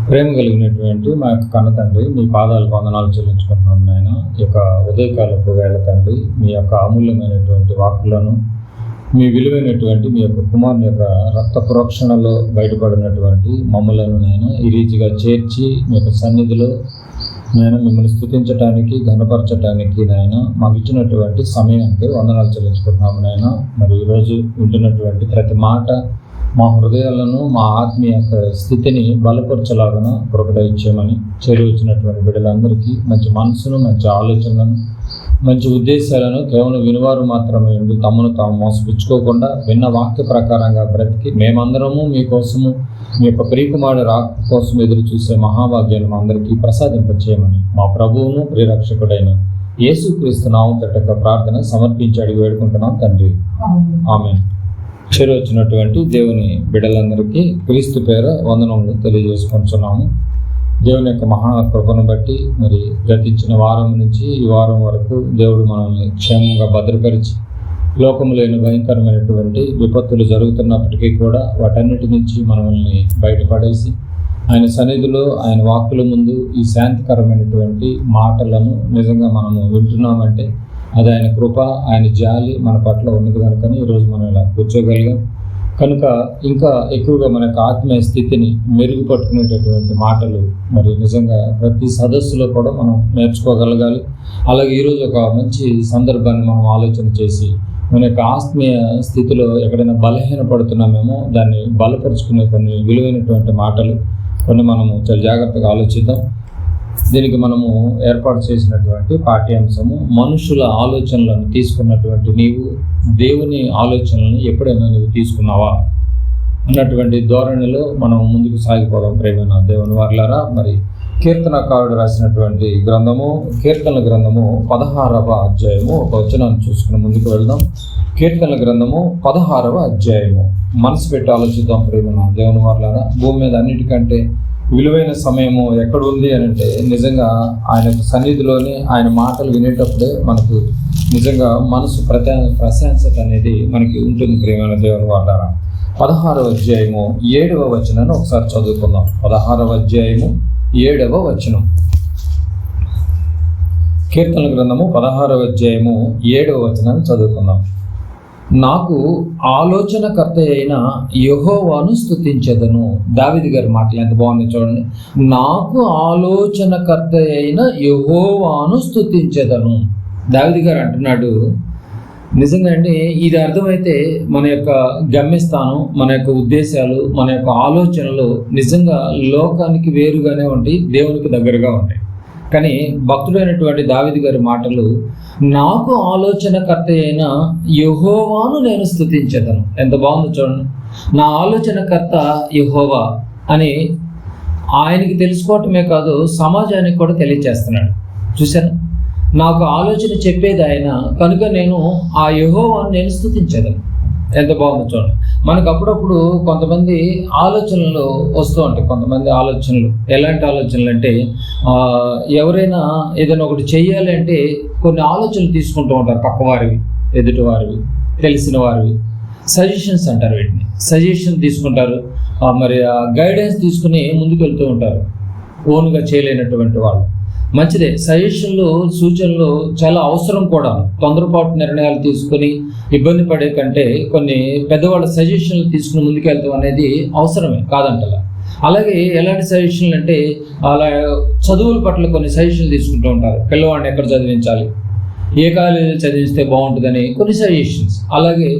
ప్రేమ కలిగినటువంటి మా యొక్క కన్న తండ్రి, మీ పాదాలకు వందనాలు చెల్లించుకుంటున్నాం నాయన. ఈ యొక్క ఉదయకాలపు వేళ తండ్రి, మీ యొక్క అమూల్యమైనటువంటి వాక్కులను, మీ విలువైనటువంటి మీ యొక్క కుమారుని యొక్క రక్త ప్రోక్షణలో బయటపడినటువంటి మమ్మలను నాయన ఈ రీతిగా చేర్చి మీ యొక్క సన్నిధిలో నేను మిమ్మల్ని స్తుతించడానికి, ఘనపరచడానికి నాయన మాకు ఇచ్చినటువంటి సమయానికి వందనాలు చెల్లించుకుంటున్నాము నాయన. మరి ఈరోజు వింటున్నటువంటి ప్రతి మాట మా హృదయాలను, మా ఆత్మీయ స్థితిని బలపరచలాగా కృప దయచేయమని చేరువచ్చినటువంటి బిడ్డలందరికీ మంచి మనసును, మంచి ఆలోచనలను, మంచి ఉద్దేశాలను కేవలం వినివారు మాత్రమే ఉండి తమను తాము మోసపుచ్చుకోకుండా విన్న వాక్య ప్రకారంగా బ్రతికి మేమందరము మీకోసము, మీ యొక్క ప్రియకుమారుడు రాక కోసం ఎదురు చూసే మహాభాగ్యాన్ని మా అందరికీ ప్రసాదింపచేయమని మా ప్రభువును ప్రియరక్షకుడైన యేసుక్రీస్తు నామం పెట్టక ప్రార్థన సమర్పించి అడిగి వేడుకుంటున్నాం తండ్రి, ఆమేన్. చేరొచ్చినటువంటి దేవుని బిడ్డలందరికీ క్రీస్తు పేర వందనములు తెలియజేసుకుంటున్నాము. దేవుని యొక్క మహాకృపను బట్టి మరి గతించిన వారం నుంచి ఈ వారం వరకు దేవుడు మనల్ని క్షేమంగా భద్రపరిచి లోకము లేని భయంకరమైనటువంటి విపత్తులు జరుగుతున్నప్పటికీ కూడా వాటన్నిటి నుంచి మనల్ని బయటపడేసి ఆయన సన్నిధిలో, ఆయన వాక్కుల ముందు ఈ శాంతికరమైనటువంటి మాటలను నిజంగా మనము వింటున్నామంటే అది ఆయన కృప, ఆయన జాలి మన పట్ల ఉన్నది కనుకని ఈరోజు మనం ఇలా కూర్చోగలిగాం. కనుక ఇంకా ఎక్కువగా మన యొక్క ఆత్మీయ స్థితిని మెరుగుపట్టుకునేటటువంటి మాటలు మరి నిజంగా ప్రతి సదస్సులో కూడా మనం నేర్చుకోగలగాలి. అలాగే ఈరోజు ఒక మంచి సందర్భాన్ని మనం ఆలోచన చేసి మన యొక్క ఆత్మీయ స్థితిలో ఎక్కడైనా బలహీనపడుతున్నామేమో దాన్ని బలపరుచుకునే కొన్ని విలువైనటువంటి మాటలు కొన్ని మనము చాలా జాగ్రత్తగా ఆలోచిద్దాం. దీనికి మనము ఏర్పాటు చేసినటువంటి పాఠ్యాంశము, మనుషుల ఆలోచనలను తీసుకున్నటువంటి నీవు దేవుని ఆలోచనలను ఎప్పుడైనా నువ్వు తీసుకున్నావా అన్నటువంటి ధోరణిలో మనం ముందుకు సాగిపోదాం. ప్రేమైన దేవుని వారలారా, మరి కీర్తనకారుడు రాసినటువంటి గ్రంథము, కీర్తనల గ్రంథము 16వ అధ్యాయము ఒక వచనాన్ని చూసుకుని ముందుకు వెళ్దాం. కీర్తనల గ్రంథము 16వ అధ్యాయము మనసు పెట్టి ఆలోచిద్దాం. ప్రేమైన దేవుని వారలారా, భూమి మీద అన్నిటికంటే విలువైన సమయము ఎక్కడ ఉంది అని అంటే నిజంగా ఆయన సన్నిధిలోనే ఆయన మాటలు వినేటప్పుడే మనకు నిజంగా మనసు ప్రశాంతత అనేది మనకి ఉంటుంది. ప్రేమైన దేవుని వారలారా, 16వ అధ్యాయము 7వ వచనాన్ని ఒకసారి చదువుకుందాం. 16వ అధ్యాయము 7వ వచనం. కీర్తనల గ్రంథము 16వ అధ్యాయము 7వ వచనాన్ని చదువుకుందాం. నాకు ఆలోచనకర్త అయిన యెహోవాను స్తుతించెదను. దావీదు గారి మాటలు ఎంత బాగున్నాయి చూడండి. నాకు ఆలోచనకర్త అయిన యెహోవాను స్తుతించెదను. దావీదు గారు అంటున్నాడు, నిజంగా అండి ఇది అర్థమైతే మన యొక్క గమ్యస్థానం, మన యొక్క ఉద్దేశాలు, మన యొక్క ఆలోచనలు నిజంగా లోకానికి వేరుగానే ఉంటాయి, దేవునికి దగ్గరగా ఉంటాయి. కానీ భక్తుడైనటువంటి దావీదు గారి మాటలు, నాకు ఆలోచనకర్త అయిన యెహోవాను నేను స్తుతించెదను. ఎంత బాగుందో చూడండి. నా ఆలోచనకర్త యెహోవా అని ఆయనకి తెలుసుకోవటమే కాదు, సమాజానికి కూడా తెలియజేస్తున్నాడు. చూసాను, నాకు ఆలోచన చెప్పేది ఆయన కనుక నేను ఆ యెహోవాను నేను స్తుతించెదను. ఎంత బాగుందో చూడండి. మనకు అప్పుడప్పుడు కొంతమంది ఆలోచనలు వస్తూ ఉంటాయి. కొంతమంది ఆలోచనలు ఎలాంటి ఆలోచనలు అంటే, ఎవరైనా ఏదైనా ఒకటి చెయ్యాలి అంటే కొన్ని ఆలోచనలు తీసుకుంటూ ఉంటారు. పక్కవారివి, ఎదుటివారివి, తెలిసిన వారివి, సజెషన్స్ అంటారు వీటిని. సజెషన్ తీసుకుంటారు, మరి గైడెన్స్ తీసుకుని ముందుకు వెళ్తూ ఉంటారు. ఓన్గా చేయలేనటువంటి వాళ్ళు. మంచిదే, సజెషన్లు, సూచనలు చాలా అవసరం కూడా. తొందరపాటు నిర్ణయాలు తీసుకుని ఇబ్బంది పడే కంటే కొన్ని పెద్దవాళ్ళ సజెషన్లు తీసుకుని ముందుకెళ్తాం అనేది అవసరమే, కాదంటలా. అలాగే ఎలాంటి సజెషన్లు అంటే, అలా చదువుల పట్ల కొన్ని సజెషన్లు తీసుకుంటూ ఉంటారు. పిల్లవాడిని ఎక్కడ చదివించాలి, ఏ కాలేజీలో చదివిస్తే బాగుంటుందని కొన్ని సజెషన్స్. అలాగే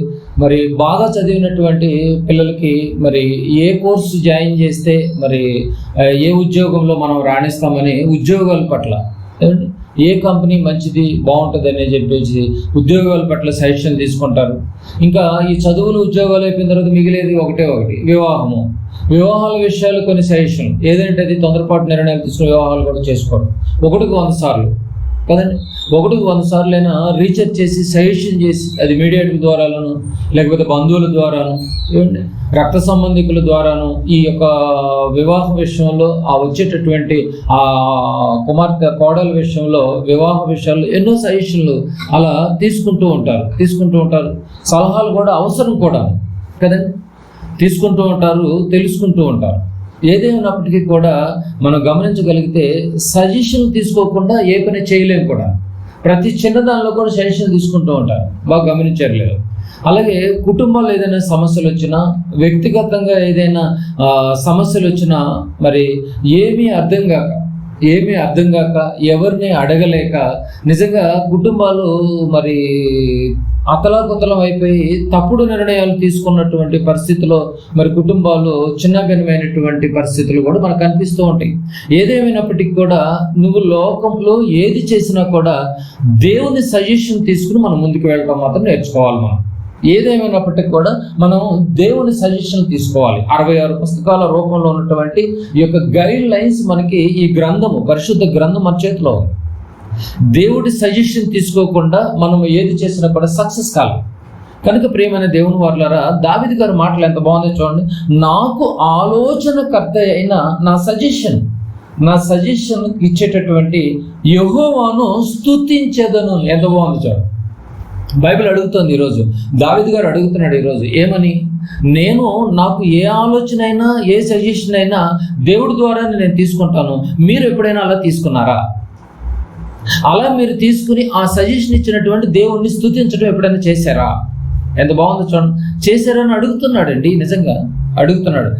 మరి బాగా చదివినటువంటి పిల్లలకి మరి ఏ కోర్సు జాయిన్ చేస్తే మరి ఏ ఉద్యోగంలో మనం రాణిస్తామని ఉద్యోగాల పట్ల, ఏ కంపెనీ మంచిది బాగుంటుంది అని చెప్పేసి ఉద్యోగాల పట్ల సజెషన్ తీసుకుంటారు. ఇంకా ఈ చదువులు ఉద్యోగాలు అయిపోయిన తర్వాత మిగిలేది ఒకటి, వివాహము. వివాహాల విషయాలు కొన్ని సజెషన్, ఏదంటే అది తొందరపాటు నిర్ణయాలు తీసుకుని వివాహాలు కూడా చేసుకోవడం. 1కి 100 సార్లు కదండి, 1కి 100 సార్లైనా రీసెర్చ్ చేసి సజెషన్ చేసి, అది మీడియేటర్ ద్వారాను, లేకపోతే బంధువుల ద్వారాను, రక్త సంబంధికుల ద్వారాను ఈ యొక్క వివాహ విషయంలో వచ్చేటటువంటి ఆ కుమార్తె కోడల విషయంలో వివాహ విషయాల్లో ఎన్నో సజెషన్లు అలా తీసుకుంటూ ఉంటారు. సలహాలు కూడా అవసరం కూడా కదండి, తీసుకుంటూ ఉంటారు, తెలుసుకుంటూ ఉంటారు. ఏదేమైనప్పటికీ కూడా మనం గమనించగలిగితే సజెషన్ తీసుకోకుండా ఏ పని చేయలేము కూడా. ప్రతి చిన్నదానిలో కూడా సజెషన్ తీసుకుంటూ ఉంటారు. బాగా గమనించారు లేదు? అలాగే కుటుంబంలో ఏదైనా సమస్యలు వచ్చినా, వ్యక్తిగతంగా ఏదైనా సమస్యలు వచ్చినా మరి ఏమీ అర్థం కాక ఎవరిని అడగలేక నిజంగా కుటుంబాలు మరి అతలాకుతలం అయిపోయి తప్పుడు నిర్ణయాలు తీసుకున్నటువంటి పరిస్థితిలో మరి కుటుంబాలు చిన్నభిన్నమైనటువంటి పరిస్థితులు కూడా మనకు కనిపిస్తూ ఉంటాయి. ఏదేమైనప్పటికీ కూడా నువ్వు లోకంలో ఏది చేసినా కూడా దేవుని సజెషన్ తీసుకుని మనం ముందుకు వెళ్ళడం మాత్రం నేర్చుకోవాలి. మనం ఏదేమైనప్పటికీ కూడా మనం దేవుని సజెషన్ తీసుకోవాలి. 66 పుస్తకాల రూపంలో ఉన్నటువంటి ఈ యొక్క గైడ్ లైన్స్ మనకి ఈ గ్రంథము, పరిశుద్ధ గ్రంథం మన చేతిలో ఉంది. దేవుడి సజెషన్ తీసుకోకుండా మనం ఏది చేసినా కూడా సక్సెస్ కాలేదు. కనుక ప్రియమైన దేవుని వారలారా, దావీదు గారి మాటలు ఎంత బాగుందో చూడండి. నాకు ఆలోచనకర్త అయిన నా సజెషన్ ఇచ్చేటటువంటి యెహోవాను స్తుతించెదను. ఎంత బాగుంది చూడండి. బైబిల్ అడుగుతుంది ఈరోజు, దావీదు గారు అడుగుతున్నాడు ఈరోజు ఏమని? నాకు ఏ ఆలోచన అయినా ఏ సజెషన్ అయినా దేవుడి ద్వారానే నేను తీసుకుంటాను. మీరు ఎప్పుడైనా అలా తీసుకున్నారా? అలా మీరు తీసుకుని ఆ సజెషన్ ఇచ్చినటువంటి దేవుణ్ణి స్తుతించడం ఎప్పుడైనా చేశారా? ఎంత బాగుందో చూడండి. చేశారని అడుగుతున్నాడండి, నిజంగా అడుగుతున్నాడు.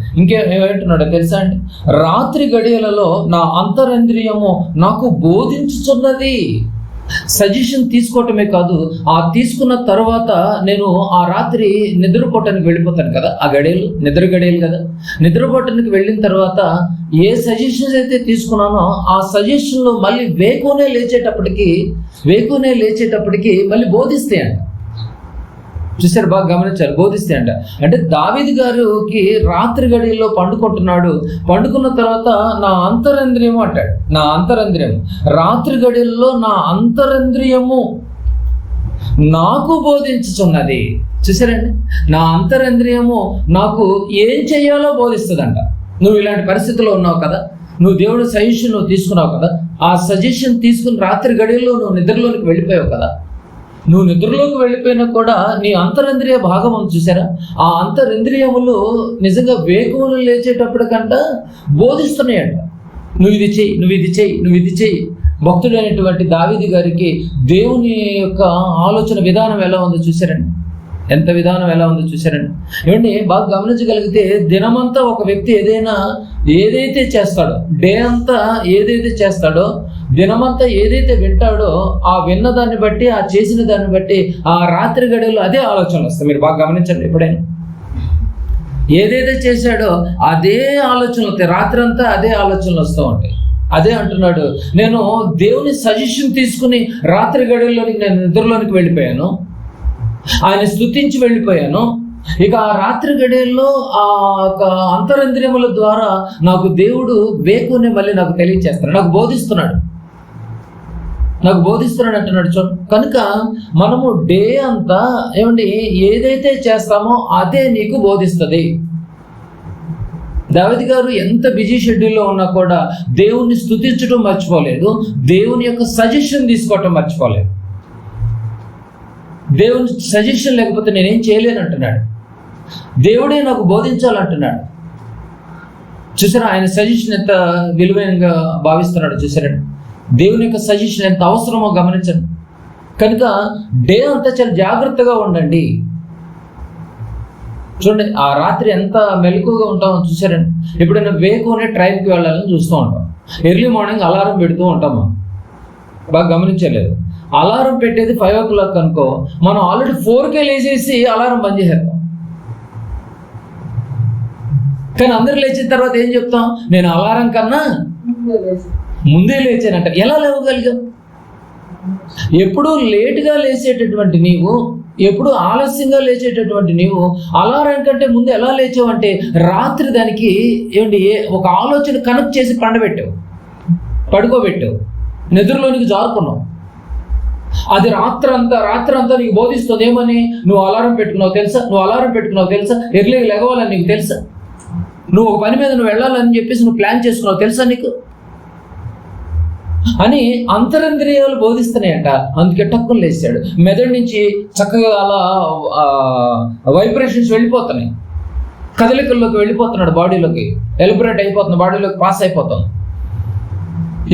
ఏమంటున్నాడో తెలుసా అండి? రాత్రి గడియలలో నా అంతరింద్రియము నాకు బోధించుచున్నది. సజెషన్ తీసుకోవటమే కాదు, ఆ తీసుకున్న తర్వాత నేను ఆ రాత్రి నిద్రపోవటానికి వెళ్ళిపోతాను కదా, ఆ గడియలు నిద్ర గడియలు కదా. నిద్రపోవటానికి వెళ్ళిన తర్వాత ఏ సజెషన్స్ అయితే తీసుకున్నానో ఆ సజెషన్లు మళ్ళీ వేకునే లేచేటప్పటికి మళ్ళీ బోధిస్తాయంట. చూసారు, బాగా గమనించారు, బోధిస్తాయంట. అంటే దావీదు గారికి రాత్రి గడియల్లో పండుకున్న తర్వాత నా అంతరంద్రియము అంటాడు. నా అంతరంద్రియము రాత్రి గడియల్లో నా అంతరంద్రియము నాకు బోధించుచున్నది. చూసారండి, నా అంతరంద్రియము నాకు ఏం చేయాలో బోధిస్తుందంట. నువ్వు ఇలాంటి పరిస్థితుల్లో ఉన్నావు కదా, నువ్వు దేవుడి సజెషన్ నువ్వు తీసుకున్నావు కదా, ఆ సజెషన్ తీసుకుని రాత్రి గడియల్లో నువ్వు నిద్రలోనికి వెళ్ళిపోయావు కదా. నువ్వు నిద్రలోకి వెళ్ళిపోయినా కూడా నీ అంతరింద్రియ భాగం ఉంది చూసారా, ఆ అంతరింద్రియములు నిజంగా వేకువలు లేచేటప్పటికంట బోధిస్తున్నాయంట. నువ్వు ఇది చెయ్యి. భక్తుడైనటువంటి దావీదు గారికి దేవుని యొక్క ఆలోచన విధానం ఎలా ఉందో చూసారండి, ఎంత విధానం ఎలా ఉందో చూసారండి. ఏమండి, బాగా గమనించగలిగితే దినమంతా ఒక వ్యక్తి ఏదైతే చేస్తాడో, డే అంతా ఏదైతే చేస్తాడో, దినమంతా ఏదైతే వింటాడో ఆ విన్న దాన్ని బట్టి, ఆ చేసిన దాన్ని బట్టి ఆ రాత్రి గడియల్లో అదే ఆలోచనలు వస్తాయి. మీరు బాగా గమనించండి, ఎప్పుడైనా ఏదైతే చేశాడో అదే ఆలోచనలు వస్తాయి. రాత్రి అంతా అదే ఆలోచనలు వస్తూ ఉంటాయి. అదే అంటున్నాడు, నేను దేవుని సజెషన్ తీసుకుని రాత్రి గడియల్లోనికి నేను నిద్రలోనికి వెళ్ళిపోయాను, ఆయన స్తుతించి వెళ్ళిపోయాను. ఇక ఆ రాత్రి గడియల్లో ఆ అంతరంద్రియముల ద్వారా నాకు దేవుడు వేకునే మళ్ళీ నాకు తెలియచేస్తున్నాడు, నాకు బోధిస్తున్నాడు అంటున్నాడు. చూడండి, కనుక మనము డే అంతా ఏదైతే చేస్తామో అదే నీకు బోధిస్తుంది. దావీదు గారు ఎంత బిజీ షెడ్యూల్లో ఉన్నా కూడా దేవుణ్ణి స్తుతించడం మర్చిపోలేదు, దేవుని యొక్క సజెషన్ తీసుకోవటం మర్చిపోలేదు. దేవుని సజెషన్ లేకపోతే నేనేం చేయలేను అంటున్నాడు. దేవుడే నాకు బోధించాలంటున్నాడు. చూసారా, ఆయన సజెషన్ ఎంత విలువైనగా భావిస్తున్నాడు. చూసారండి, దేవుని యొక్క సజెషన్ ఎంత అవసరమో గమనించండి. కనుక డే అంతా చాలా జాగ్రత్తగా ఉండండి. చూడండి, ఆ రాత్రి ఎంత మెలకుగా ఉంటామో చూసారండి. ఎప్పుడైనా వేకునే ట్రైన్కి వెళ్ళాలని చూస్తూ ఉంటాం. ఎర్లీ మార్నింగ్ అలారం పెడుతూ ఉంటాం. మనం బాగా గమనించలేదు. అలారం పెట్టేది 5 o'clock అనుకో, మనం ఆల్రెడీ 4కే లేచేసి అలారం బంద్ చేసేస్తాం. కానీ అందరూ లేచిన తర్వాత ఏం చెప్తాం? నేను అలారం కన్నా ముందే లేచానంట. ఎలా లేవగలిగాం? ఎప్పుడు లేటుగా లేచేటటువంటి నీవు, ఎప్పుడు ఆలస్యంగా లేచేటటువంటి నీవు అలారం కంటే ముందు ఎలా లేచావంటే రాత్రి దానికి ఒక ఆలోచన కనెక్ట్ చేసి పడుకోబెట్టావు, నిద్రలోనికి జారుకున్నావు. అది రాత్రంతా నీకు బోధిస్తుంది. ఏమని? నువ్వు అలారం పెట్టుకున్నావు తెలుసా, ఎర్లీగా లెగవాలని నీకు తెలుసా, నువ్వు ఒక పని మీద నువ్వు వెళ్ళాలని చెప్పేసి నువ్వు ప్లాన్ చేసుకున్నావు తెలుసా నీకు అని అంతరింద్రియాలు బోధిస్తున్నాయంట. అందుకే టక్కులు లేచాడు. మెదడు నుంచి చక్కగా అలా వైబ్రేషన్స్ వెళ్ళిపోతున్నాయి. కదలికల్లోకి వెళ్ళిపోతున్నాడు, బాడీలోకి ఎలిబరేట్ అయిపోతుంది, బాడీలోకి పాస్ అయిపోతుంది.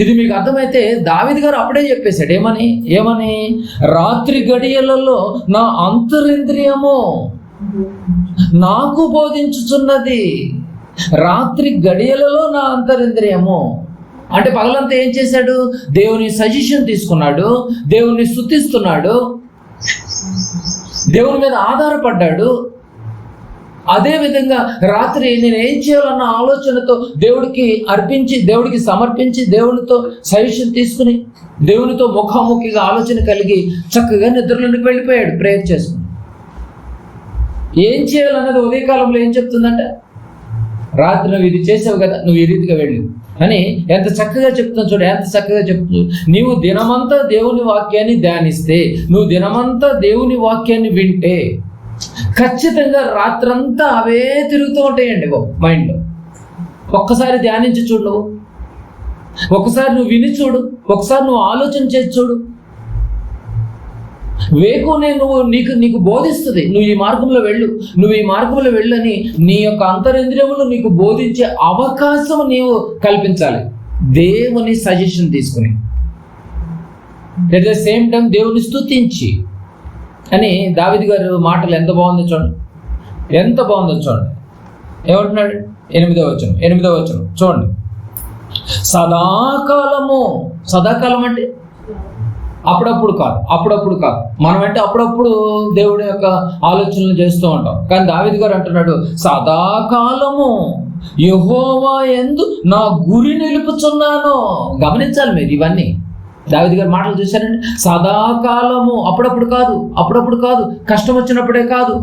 ఇది మీకు అర్థమైతే దావీదు గారు అప్పుడే చెప్పేశాడు, ఏమని రాత్రి గడియలలో నా అంతరింద్రియము నాకు బోధించుచున్నది. రాత్రి గడియలలో నా అంతరింద్రియము అంటే పగలంతా ఏం చేశాడు? దేవుని సజెషన్ తీసుకున్నాడు, దేవుని స్తుతిస్తున్నాడు, దేవుని మీద ఆధారపడ్డాడు. అదేవిధంగా రాత్రి నేను ఏం చేయాలన్న ఆలోచనతో దేవుడికి అర్పించి, దేవుడికి సమర్పించి, దేవునితో సజెషన్ తీసుకుని, దేవునితో ముఖాముఖిగా ఆలోచన కలిగి చక్కగా నిద్రలోనికి వెళ్ళిపోయాడు ప్రేయర్ చేసుకుని. ఏం చేయాలన్నది ఉదయకాలంలో ఏం చెప్తుందంటే, రాత్రి నువ్వు ఇది చేసావు కదా, నువ్వు ఈ రీతిగా వెళ్ళు అని ఎంత చక్కగా చెప్తాను చూడు, ఎంత చక్కగా చెప్తూ, నీవు దినమంతా దేవుని వాక్యాన్ని ధ్యానిస్తే, నువ్వు దినమంతా దేవుని వాక్యాన్ని వింటే ఖచ్చితంగా రాత్రంతా అవే తిరుగుతూ ఉంటాయండి మైండ్లో. ఒక్కసారి ధ్యానించి చూడు, నువ్వు ఒకసారి నువ్వు విని చూడు, ఒకసారి నువ్వు ఆలోచన చేసి చూడు. వేకునే నీకు బోధిస్తుంది, నువ్వు ఈ మార్గంలో వెళ్ళు, నువ్వు ఈ మార్గంలో వెళ్ళని నీ యొక్క అంతరింద్రియములు నీకు బోధించే అవకాశం నీవు కల్పించాలి దేవుని సజెషన్ తీసుకుని. అట్ ద సేమ్ టైం దేవుని స్తుతించి అని దావీదు గారు మాటలు ఎంత బాగుందో చూడండి, ఎంత బాగుందో చూడండి. ఏమంటున్నాడు? 8వ వచనం చూడండి. సదాకాలం అంటే అప్పుడప్పుడు కాదు. మనం అంటే అప్పుడప్పుడు దేవుడి యొక్క ఆలోచనలు చేస్తూ ఉంటాం. కానీ దావీదు గారు అంటున్నాడు, సదాకాలము యెహోవా యందు నా గురి నిలుపుచున్నాను. గమనించాలి మీరు ఇవన్నీ. దావీదు గారి మాటలు చూశారండి. సదాకాలము, అప్పుడప్పుడు కాదు, కష్టం వచ్చినప్పుడే కాదు,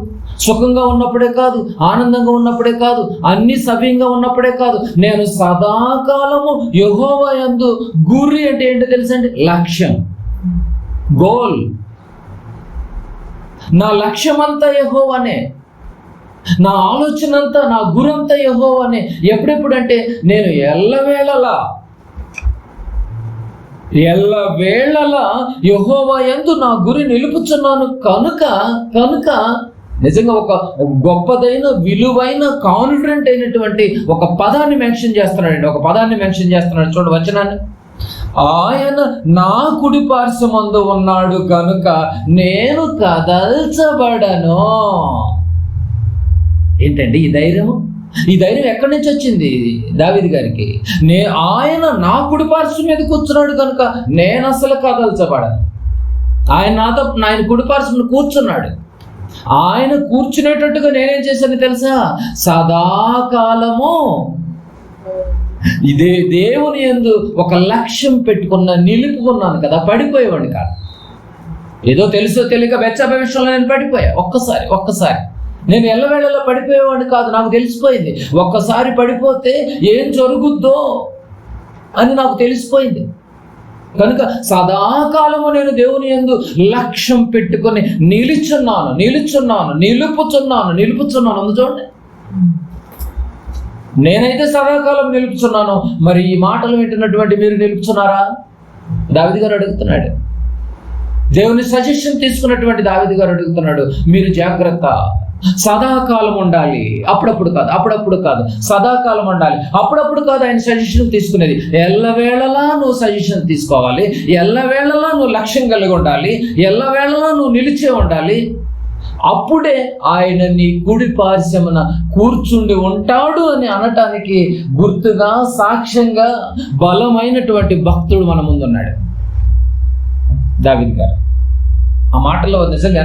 సుఖంగా ఉన్నప్పుడే కాదు, ఆనందంగా ఉన్నప్పుడే కాదు, అన్ని సవ్యంగా ఉన్నప్పుడే కాదు, నేను సదాకాలము యెహోవా యందు. గురి అంటే ఏంటో తెలుసండి? లక్ష్యం, గోల్. నా లక్ష్యమంతా యెహోవానే, నా ఆలోచన అంతా, నా గురంతా యెహోవానే. ఎప్పుడెప్పుడంటే నేను ఎల్లవేళలా యెహోవా యందు నా గురి నిలుపుచున్నాను కనుక నిజంగా ఒక గొప్పదైన విలువైన కాన్ఫిడెంట్ అయినటువంటి ఒక పదాన్ని మెన్షన్ చేస్తున్నాడు. చూడు వచనాన్ని. ఆయన నా కుడి పార్శ్వమందు ఉన్నాడు కనుక నేను కదల్చబడను. ఏంటండి ఈ ధైర్యం ఎక్కడి నుంచి వచ్చింది దావీదు గారికి? ఆయన నా కుడి పార్శ్వం మీద కూర్చున్నాడు కనుక నేను అసలు కదల్చబడను. ఆయన కుడి పార్శ్వం కూర్చున్నాడు. ఆయన కూర్చునేటట్టుగా నేనేం చేశాను తెలుసా? సదాకాలము ఇదే దేవుని యందు ఒక లక్ష్యం నిలుపుకున్నాను కదా, పడిపోయేవాడిని కాదు. ఏదో తెలుసో తెలియక వెచ్చబ విషయంలో నేను పడిపోయా. ఒక్కసారి నేను ఎల్లవేళలా పడిపోయేవాడిని కాదు, నాకు తెలిసిపోయింది. ఒక్కసారి పడిపోతే ఏం జరుగుద్దో అని నాకు తెలిసిపోయింది. కనుక సదాకాలము నేను దేవుని యందు లక్ష్యం పెట్టుకొని నిలుపుచున్నాను. చూడండి, నేనైతే సదాకాలం నిలుపుచున్నాను. మరి ఈ మాటలు వింటున్నటువంటి మీరు నిలుపుచున్నారా? దావీదు గారు అడుగుతున్నాడు. దేవుని సజెషన్ తీసుకున్నటువంటి దావీదు గారు అడుగుతున్నాడు, మీరు జాగ్రత్త, సదాకాలం ఉండాలి. అప్పుడప్పుడు కాదు, సదాకాలం ఉండాలి. అప్పుడప్పుడు కాదు ఆయన సజెషన్ తీసుకునేది. ఎల్లవేళలా నువ్వు సజెషన్ తీసుకోవాలి, ఎల్లవేళలా నువ్వు లక్ష్యం కలిగి ఉండాలి, ఎల్లవేళలా నువ్వు నిలిచే ఉండాలి. అప్పుడే ఆయన నీ కుడి పార్శ్వమున కూర్చుండి ఉంటాడు అని అనటానికి గుర్తుగా, సాక్ష్యంగా బలమైనటువంటి భక్తుడు మన ముందున్నాడు దావీదు గారు. ఆ మాటలో నిజంగా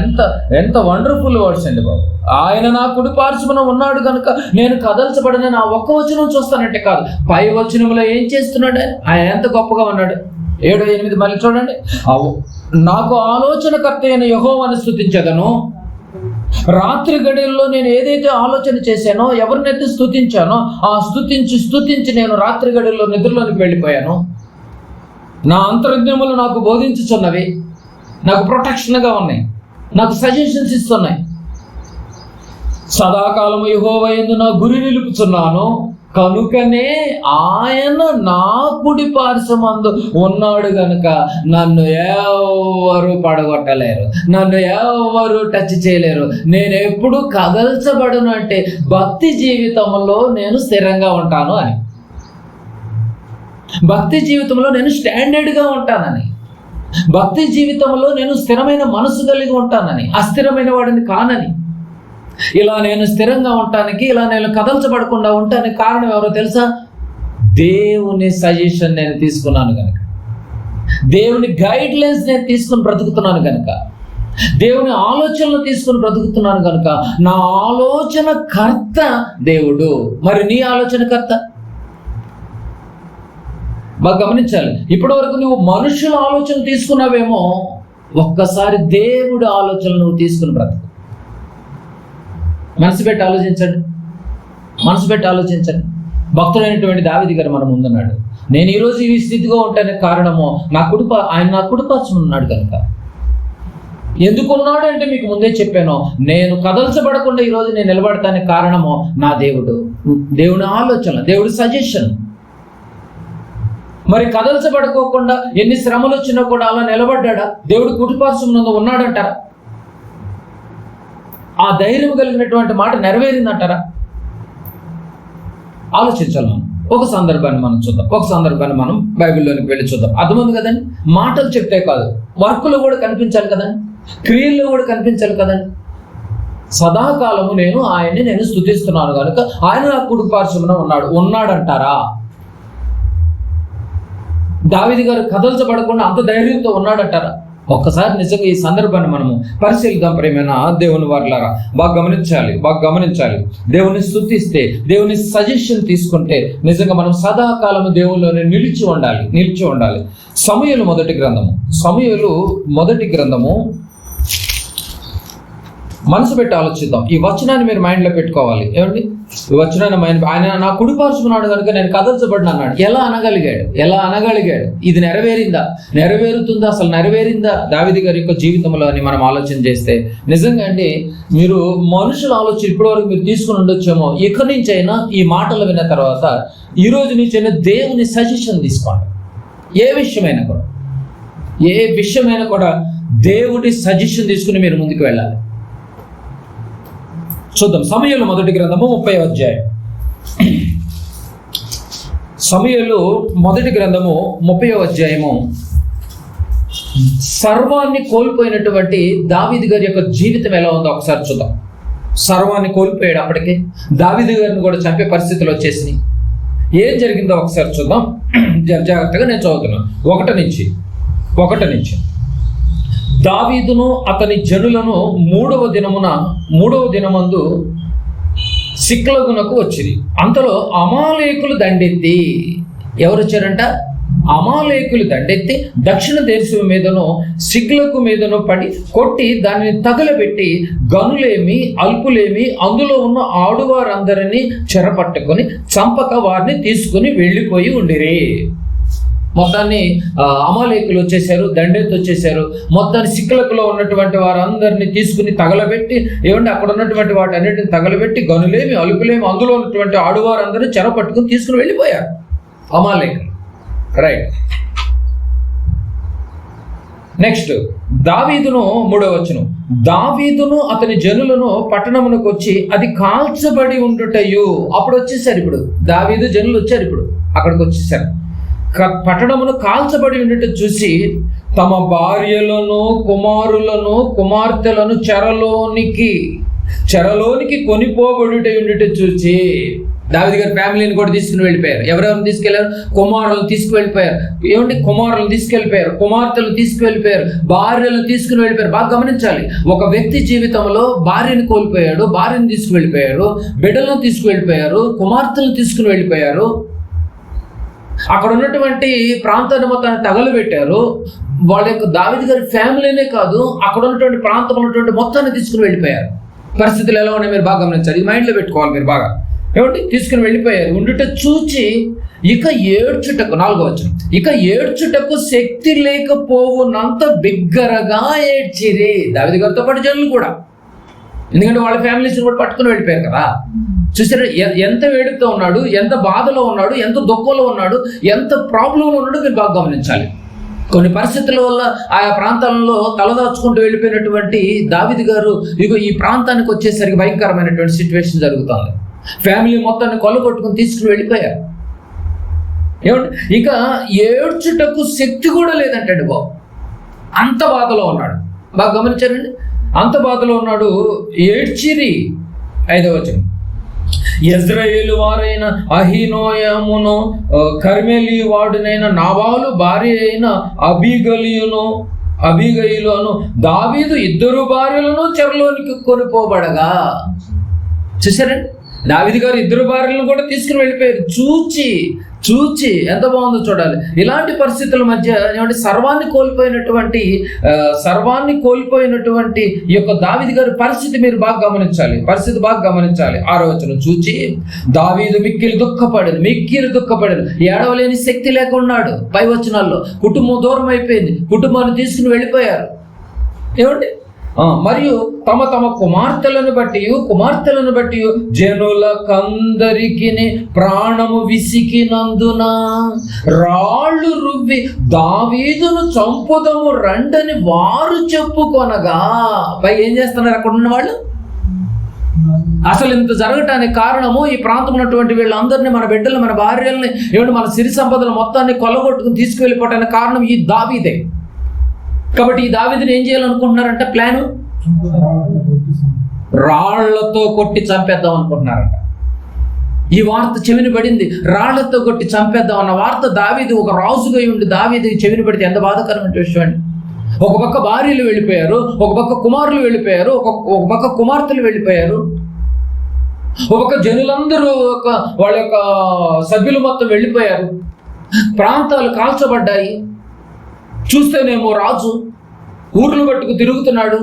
ఎంత వండర్ఫుల్ వర్డ్స్ అండి బాబు. ఆయన నా కుడి పార్శ్వమున ఉన్నాడు కనుక నేను కదల్చబడని. నా ఒక్క వచనం చూస్తానంటే కాదు, పై వచనంలో ఏం చేస్తున్నాడు ఆయన, ఎంత గొప్పగా ఉన్నాడు. 7, 8 మళ్ళీ చూడండి. నాకు ఆలోచనకర్త అయిన యెహోవాను స్తుతించెదను. రాత్రి గడియల్లో నేను ఏదైతే ఆలోచన చేశానో, ఎవరినైతే స్తుతించానో, ఆ స్తుతించి నేను రాత్రి గడియల్లో నిద్రలోనికి వెళ్ళిపోయాను. నా అంతర్జ్ఞములు నాకు బోధించుచున్నవి, నాకు ప్రొటెక్షన్గా ఉన్నాయి, నాకు సజెషన్స్ ఇస్తున్నాయి. సదాకాలము యెహోవా యందు నా గురి నిలుపుచున్నాను కనుకనే ఆయన నా కుడి పార్శ్వమందు ఉన్నాడు గనుక నన్ను ఎవరు పడగొట్టలేరు, నన్ను ఎవరు టచ్ చేయలేరు. నేను ఎప్పుడు కదల్చబడును అంటే భక్తి జీవితంలో నేను స్థిరంగా ఉంటాను అని, భక్తి జీవితంలో నేను స్టాండర్డ్గా ఉంటానని, భక్తి జీవితంలో నేను స్థిరమైన మనసు కలిగి ఉంటానని, అస్థిరమైన వాడిని కానని. ఇలా నేను స్థిరంగా ఉండటానికి, ఇలా నేను కదల్చబడకుండా ఉండటానికి కారణం ఎవరో తెలుసా? దేవుని సజెషన్ నేను తీసుకున్నాను కనుక, దేవుని గైడ్ లైన్స్ నేను తీసుకుని బ్రతుకుతున్నాను కనుక, దేవుని ఆలోచనలు తీసుకుని బ్రతుకుతున్నాను కనుక నా ఆలోచన కర్త దేవుడు. మరి నీ ఆలోచన కర్త? బాగా గమనించాలి. ఇప్పటి వరకు నువ్వు మనుషుల ఆలోచన తీసుకున్నావేమో, ఒక్కసారి దేవుడి ఆలోచనలు నువ్వు తీసుకుని బ్రతుకు. మనసు పెట్టి ఆలోచించండి, మనసు పెట్టి ఆలోచించండి. భక్తుడైనటువంటి దావీదు గారు మన ముందున్నాడు. నేను ఈరోజు ఈ స్థితిగా ఉంటానికి కారణము ఆయన నా కుడిపార్శ్వమున ఉన్నాడు కనుక. ఎందుకున్నాడు అంటే మీకు ముందే చెప్పాను, నేను కదల్చబడకుండా ఈరోజు నేను నిలబడటానికి కారణము నా దేవుడు, దేవుని ఆలోచన, దేవుడి సజెషన్. మరి కదల్చబడుకోకుండా ఎన్ని శ్రమలు వచ్చినా కూడా అలా నిలబడ్డా? దేవుడు కుడిపార్శ్వమున ఉన్నాడంటారా? ఆ ధైర్యం కలిగినటువంటి మాట నెరవేరిందంటారా? ఆలోచించాలి. మనం ఒక సందర్భాన్ని మనం చూద్దాం, ఒక సందర్భాన్ని మనం బైబిల్లోనికి వెళ్ళి చూద్దాం. అర్థమైంది కదండి? మాటలు చెప్తే కాదు, వర్కులో కూడా కనిపించాలి కదండి, క్రియల్లో కూడా కనిపించాలి కదండి. సదాకాలము నేను స్తుతిస్తున్నాను కనుక ఆయన నా కుడిపార్శ్వమున ఉన్నాడంటారా? దావీదు గారు కదల్చబడకుండా అంత ధైర్యంతో ఉన్నాడంటారా? ఒక్కసారి నిజంగా ఈ సందర్భాన్ని మనము పరిశీలిద్దాం. ప్రేమైన దేవుని వారలారా, బాగా గమనించాలి. దేవుని స్తుతిస్తే, దేవుని సజెషన్ తీసుకుంటే నిజంగా మనం సదాకాలము దేవుల్లోనే నిలిచి ఉండాలి. సమూయేలు మొదటి గ్రంథము మనసు పెట్టి ఆలోచిద్దాం. ఈ వచనాన్ని మీరు మైండ్లో పెట్టుకోవాలి. ఏమండి? ఈ వచనాన్ని ఆయన నా కుడిపార్శ్వమున్నాడు కనుక నేను కదల్చబడిన అన్నాడు. ఎలా అనగలిగాడు? ఇది నెరవేరుతుందా? అసలు నెరవేరిందా దావీదు గారి యొక్క జీవితంలో అని మనం ఆలోచన చేస్తే నిజంగా అండి, మీరు మనుషుల ఆలోచన ఇప్పటివరకు మీరు తీసుకుని ఉండొచ్చేమో, ఇక్కడి నుంచి అయినా ఈ మాటలు విన్న తర్వాత ఈ రోజు నుంచి అయినా దేవుని సజెషన్ తీసుకోండి. ఏ విషయమైనా కూడా దేవుడి సజెషన్ తీసుకుని మీరు ముందుకు వెళ్ళాలి. చూద్దాం. సమూయేలు మొదటి గ్రంథము 30వ అధ్యాయం. సమూయేలు మొదటి గ్రంథము 30వ అధ్యాయము. సర్వాన్ని కోల్పోయినటువంటి దావీదు గారి యొక్క జీవితం ఎలా ఉందో ఒకసారి చూద్దాం. సర్వాన్ని కోల్పోయాడు, అప్పటికే దావీదు గారిని కూడా చంపే పరిస్థితులు వచ్చేసినాయి. ఏం జరిగిందో ఒకసారి చూద్దాం. జాగ్రత్తగా నేను చదువుతున్నాను. ఒకటి నుంచి దావీదును అతని జనులను మూడవ దినమందు సిక్లగునకు వచ్చింది. అంతలో అమాలేకులు దండెత్తి, ఎవరు వచ్చారంట? అమాలేకులు దండెత్తి దక్షిణ దేశం మీదను సిక్లకు మీదను పడి కొట్టి దానిని తగలబెట్టి గనులేమి అల్పులేమి అందులో ఉన్న ఆడువారందరినీ చెరపట్టుకొని చంపక వారిని తీసుకుని వెళ్ళిపోయి ఉండిరి. మొత్తాన్ని అమాలేకులు వచ్చేసారు, దండెత్తి వచ్చేసారు. మొత్తాన్ని సిక్లకులో ఉన్నటువంటి వారందరినీ తీసుకుని తగలబెట్టి, అక్కడ ఉన్నటువంటి వాటి అన్నిటిని తగలబెట్టి గనులేమి అలుపులేమి అందులో ఉన్నటువంటి ఆడువారందరూ చెర పట్టుకుని తీసుకుని వెళ్ళిపోయారు అమాలేకులు. రైట్. నెక్స్ట్ దావీదును 3వ వచనం. దావీదును అతని జనులను పట్టణమునకు వచ్చి అది కాల్చబడి ఉండుటయు. అప్పుడు వచ్చేసారు, ఇప్పుడు దావీదు జనులు వచ్చారు, ఇప్పుడు అక్కడికి వచ్చేసారు. పట్టణమును కాల్చబడి ఉండటం చూసి తమ భార్యలను కుమారులను కుమార్తెలను చెరలోనికి కొనిపోబడుట ఉండటం చూసి దావీదు గారి ఫ్యామిలీని కూడా తీసుకుని వెళ్ళిపోయారు. ఎవరెవరిని తీసుకెళ్లారు? కుమారులను తీసుకువెళ్ళిపోయారు. కుమారులను తీసుకెళ్ళిపోయారు, కుమార్తెలు తీసుకువెళ్ళిపోయారు, భార్యలను తీసుకుని వెళ్ళిపోయారు. బాగా గమనించాలి. ఒక వ్యక్తి జీవితంలో భార్యను కోల్పోయాడు, భార్యను తీసుకువెళ్ళిపోయారు, బిడ్డలను తీసుకువెళ్ళిపోయారు, కుమార్తెలను తీసుకుని వెళ్ళిపోయారు. అక్కడ ఉన్నటువంటి ప్రాంతాన్ని మొత్తాన్ని తగలబెట్టారు. వాళ్ళ యొక్క దావీదు గారి ఫ్యామిలీనే కాదు, అక్కడ ఉన్నటువంటి ప్రాంతంలో ఉన్నటువంటి మొత్తాన్ని తీసుకుని వెళ్ళిపోయారు. పరిస్థితులు ఎలా ఉన్నాయి మీరు బాగా గమనించాలి. ఇది మైండ్లో పెట్టుకోవాలి మీరు బాగా. తీసుకుని వెళ్ళిపోయారు. ఉండుట చూచి ఇక ఏడ్చుటకు, 4వ వచనం, ఇక ఏడ్చుటకు శక్తి లేకపోవునంత బిగ్గరగా ఏడ్చిరి. దావీదు గారితో పాటు జనులు కూడా, ఎందుకంటే వాళ్ళ ఫ్యామిలీస్ని కూడా పట్టుకుని వెళ్ళిపోయారు కదా. చూసారా, ఎంత వేడితో ఉన్నాడు, ఎంత బాధలో ఉన్నాడు, ఎంత దుఃఖంలో ఉన్నాడు, ఎంత ప్రాబ్లంలో ఉన్నాడు మీరు బాగా గమనించాలి. కొన్ని పరిస్థితుల వల్ల ఆయా ప్రాంతాలలో తలదాచుకుంటూ వెళ్ళిపోయినటువంటి దావీదు గారు ఇగో ఈ ప్రాంతానికి వచ్చేసరికి భయంకరమైనటువంటి సిచ్యువేషన్ జరుగుతుంది. ఫ్యామిలీ మొత్తాన్ని కొల్లగొట్టుకుని తీసుకుని వెళ్ళిపోయారు. ఏమంటే ఇక ఏడ్చుటకు శక్తి కూడా లేదంటండి బాబు, అంత బాధలో ఉన్నాడు. బాగా గమనించారండి, అంత బాధలో ఉన్నాడు. ఏడ్చిరి. 5వ వచనం, యెజ్రెయేలు వారైన అహీనోయమును కర్మెలి వాడునైన నాబాలు భార్య అయిన అబీగయిలును దావీదు 2 భార్యలను చెరలోనికి కొనిపోబడగా. చూసారండి, దావీదు గారు 2 భార్యలను కూడా తీసుకుని వెళ్ళిపోయారు. చూచి ఎంత బాగుందో చూడాలి. ఇలాంటి పరిస్థితుల మధ్య ఏమంటే సర్వాన్ని కోల్పోయినటువంటి ఈ యొక్క దావీదు గారి పరిస్థితి మీరు బాగా గమనించాలి. 6వ వచనం, చూచి దావీదు మిక్కిలి దుఃఖపడను, ఏడవలేని శక్తి లేకున్నాడు. పై వచనాల్లో కుటుంబం దూరం అయిపోయింది, కుటుంబాన్ని తీసుకుని వెళ్ళిపోయారు. ఏమండి, మరియు తమ కుమార్తెలను బట్టి జనులకందరికి ప్రాణము విసికినందున రాళ్ళు రువ్వి దావీదును చంపుదము రండని వారు చెప్పుకొనగా. పై ఏం చేస్తున్నారు అక్కడ ఉన్న వాళ్ళు? అసలు ఇంత జరగటానికి కారణము ఈ ప్రాంతం ఉన్నటువంటి వీళ్ళందరినీ, మన బిడ్డలు, మన భార్యల్ని, ఏమిటి మన సిరి సంపదలు మొత్తాన్ని కొల్లగొట్టుకుని తీసుకువెళ్ళిపోవటానికి కారణం ఈ దావీదే. కాబట్టి ఈ దావీదుని ఏం చేయాలనుకుంటున్నారంట? ప్లాను రాళ్లతో కొట్టి చంపేద్దాం అనుకుంటున్నారంట. ఈ వార్త చెవిని పడింది, రాళ్లతో కొట్టి చంపేద్దాం అన్న వార్త. దావీదు ఒక రాజుగా ఉండి దావీదు చెవిని పడితే ఎంత బాధాకరమైన విషయం అండి. ఒక పక్క భార్యలు వెళ్ళిపోయారు, ఒక పక్క కుమారులు వెళ్ళిపోయారు, ఒక పక్క కుమార్తెలు వెళ్ళిపోయారు, ఒక పక్క జనులందరూ వాళ్ళ యొక్క సభ్యులు మొత్తం వెళ్ళిపోయారు, ప్రాంతాలు కాల్చబడ్డాయి. చూస్తేనేమో రాజు ఊర్లు పట్టుకు తిరుగుతున్నాడు.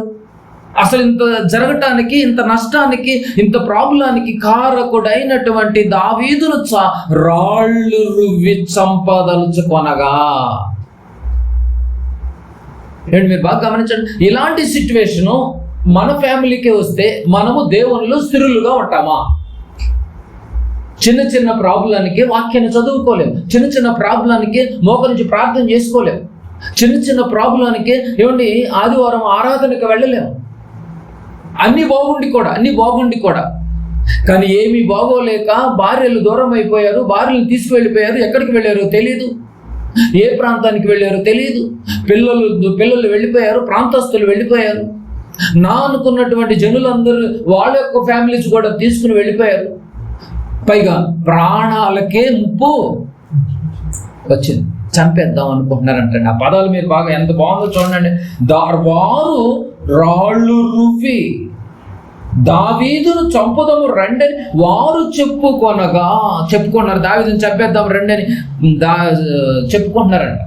అసలు ఇంత జరగటానికి, ఇంత నష్టానికి, ఇంత ప్రాబ్లానికి కారకుడైనటువంటి దావీదును రాళ్ళు రువ్వి చంపదలుచుకొనగా. ఏంటి మీరు బాగా గమనించండి, ఇలాంటి సిచ్యువేషను మన ఫ్యామిలీకి వస్తే మనము దేవునిలో స్థిరులుగా ఉంటామా? చిన్న ప్రాబ్లానికి వాక్యాన్ని చదువుకోలేము, చిన్న ప్రాబ్లానికి మోకరించి ప్రార్థన చేసుకోలేము, చిన్న ప్రాబ్లానికి ఏమండి ఆదివారం ఆరాధనకు వెళ్ళలేము. అన్ని బాగుండి కూడా కానీ ఏమీ బాగోలేక భార్యలు దూరం అయిపోయారు, భార్యలను తీసుకువెళ్ళిపోయారు. ఎక్కడికి వెళ్ళారో తెలియదు, ఏ ప్రాంతానికి వెళ్ళారో తెలియదు. పిల్లలు వెళ్ళిపోయారు, ప్రాంతస్తులు వెళ్ళిపోయారు. నా అనుకున్నటువంటి జనులందరూ వాళ్ళ యొక్క ఫ్యామిలీస్ కూడా తీసుకుని వెళ్ళిపోయారు. పైగా ప్రాణాలకే ముప్పు వచ్చింది, చంపేద్దాం అనుకుంటున్నారంటండి. ఆ పదాలు మీరు బాగా ఎంత బాగుందో చూడండి. వారు రాళ్ళు రువ్వి దావీదును చంపుదాము రండని వారు చెప్పుకున్నారు. దావీదును చంపేద్దాం రండని చెప్పుకుంటున్నారంట.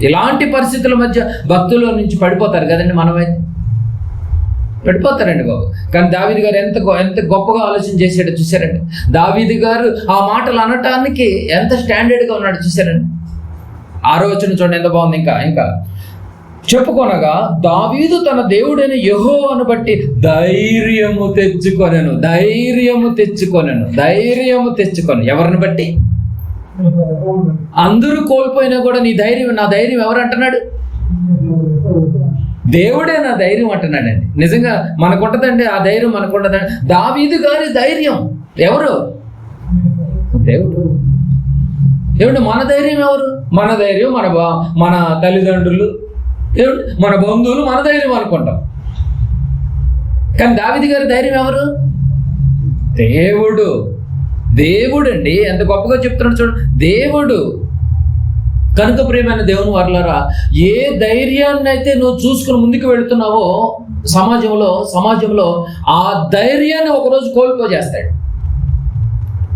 ఇలాంటి పరిస్థితుల మధ్య భక్తుల నుంచి పడిపోతారు కదండి, మనమైతే పడిపోతారండి బాబు. కానీ దావీదు గారు ఎంత గొప్పగా ఆలోచన చేశాడో చూశారండి. దావీదు గారు ఆ మాటలు అనటానికి ఎంత స్టాండర్డ్గా ఉన్నాడో చూశారండి. 6వ వచనం చూడండి ఎంత బాగుంది. ఇంకా చెప్పుకొనగా దావీదు తన దేవుడైన యెహోవాను బట్టి ధైర్యము తెచ్చుకొనెను. ఎవరిని బట్టి? అందరూ కోల్పోయినా కూడా నా ధైర్యం ఎవరు అంటున్నాడు? దేవుడే నా ధైర్యం అంటున్నాడండి. నిజంగా మనకుంటదండి ఆ ధైర్యం, మనకుంటదండి. దావీదు గారి ధైర్యం ఎవరు? దేవుడు. ఏమంటే మన ధైర్యం ఎవరు? మన ధైర్యం మన తల్లిదండ్రులు, ఏమంటే మన బంధువులు మన ధైర్యం అనుకుంటాం. కానీ దావీదు గారి ధైర్యం ఎవరు? దేవుడు అండి. ఎంత గొప్పగా చెప్తున్నాడు చూడండి, దేవుడు. కనుక ప్రియమైన దేవుని వర్లారా, ఏ ధైర్యాన్ని అయితే నువ్వు చూసుకుని ముందుకు వెళుతున్నావో సమాజంలో ఆ ధైర్యాన్ని ఒకరోజు కోల్పోజేస్తాడు.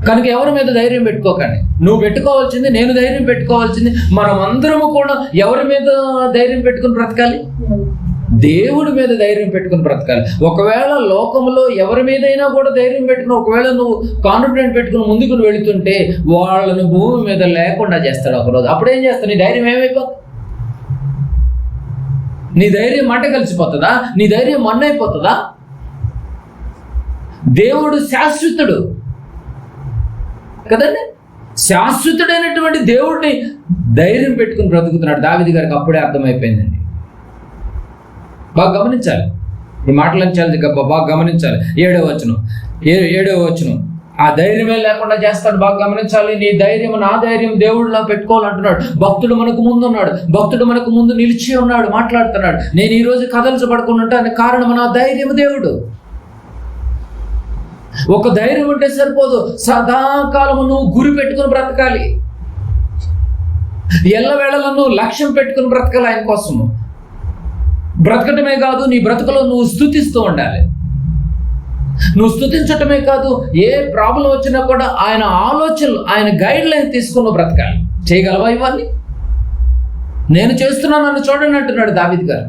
కనుక ఎవరి మీద ధైర్యం పెట్టుకోకండి. నువ్వు పెట్టుకోవాల్సింది, నేను ధైర్యం పెట్టుకోవాల్సింది, మనం అందరము కూడా ఎవరి మీద ధైర్యం పెట్టుకుని బ్రతకాలి? దేవుడి మీద ధైర్యం పెట్టుకుని బ్రతకాలి. ఒకవేళ లోకంలో ఎవరి మీదైనా కూడా ధైర్యం పెట్టుకుని, ఒకవేళ నువ్వు కాన్ఫిడెంట్ పెట్టుకుని ముందుకు వెళుతుంటే వాళ్ళని భూమి మీద లేకుండా చేస్తాడు ఒకరోజు. అప్పుడేం చేస్తాడు? నీ ధైర్యం ఏమైపోతుంది? నీ ధైర్యం మంట కలిసిపోతుందా? నీ ధైర్యం మన్నైపోతుందా? దేవుడు శాశ్వతుడు. కదండి. శాశ్వతుడైనటువంటి దేవుడిని ధైర్యం పెట్టుకుని బ్రతుకుతున్నాడు దావీదు గారికి. అప్పుడే అర్థమైపోయిందండి. బాగా గమనించాలి ఈ మాటలను, చాలా బాగా గమనించాలి. 7వ వచనం ఆ ధైర్యమే లేకుండా చేస్తాడు. బాగా గమనించాలి. నీ ధైర్యం నా ధైర్యం దేవుడిలా పెట్టుకోవాలంటున్నాడు. భక్తుడు మనకు ముందు ఉన్నాడు, భక్తుడు మనకు ముందు నిలిచి ఉన్నాడు, మాట్లాడుతున్నాడు. నేను ఈ రోజు కదల్చబడుకుని ఉంటానికి కారణం నా ధైర్యం దేవుడు. ఒక ధైర్యం ఉంటే సరిపోదు, సదాకాలము నువ్వు గురి పెట్టుకుని బ్రతకాలి. ఎల్లవేళలో నువ్వు లక్ష్యం పెట్టుకుని బ్రతకాలి ఆయన కోసము. బ్రతకటమే కాదు, నీ బ్రతుకులో నువ్వు స్తుతిస్తూ ఉండాలి. నువ్వు స్తుతించటమే కాదు, ఏ ప్రాబ్లం వచ్చినా కూడా ఆయన ఆలోచనలు, ఆయన గైడ్ లైన్ తీసుకుని బ్రతకాలి. చేయగలవా ఇవన్నీ? నేను చేస్తున్నాను నన్ను చూడండి అంటున్నాడు దావీదు గారు.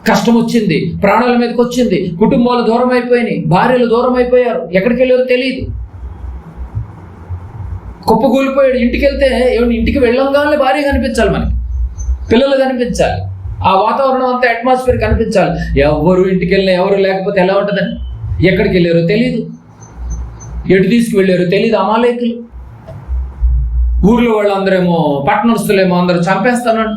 కష్టం వచ్చింది, ప్రాణాల మీదకి వచ్చింది, కుటుంబాలు దూరం అయిపోయినాయి, భార్యలు దూరం అయిపోయారు, ఎక్కడికి వెళ్ళారో తెలియదు, కుప్పగూలిపోయాడు. ఇంటికి వెళ్తే ఇంటికి వెళ్ళంగానే భార్య కనిపించాలి, మనకి పిల్లలు కనిపించాలి, ఆ వాతావరణం అంతా అట్మాస్ఫియర్ కనిపించాలి. ఎవరు ఇంటికి వెళ్ళినా ఎవరు లేకపోతే ఎలా ఉంటుందని, ఎక్కడికి వెళ్ళారో తెలియదు, ఎటు తీసుకువెళ్ళారో తెలియదు. అమాలేకులు ఊర్లో వాళ్ళందరేమో పట్టణస్తులేమో అందరూ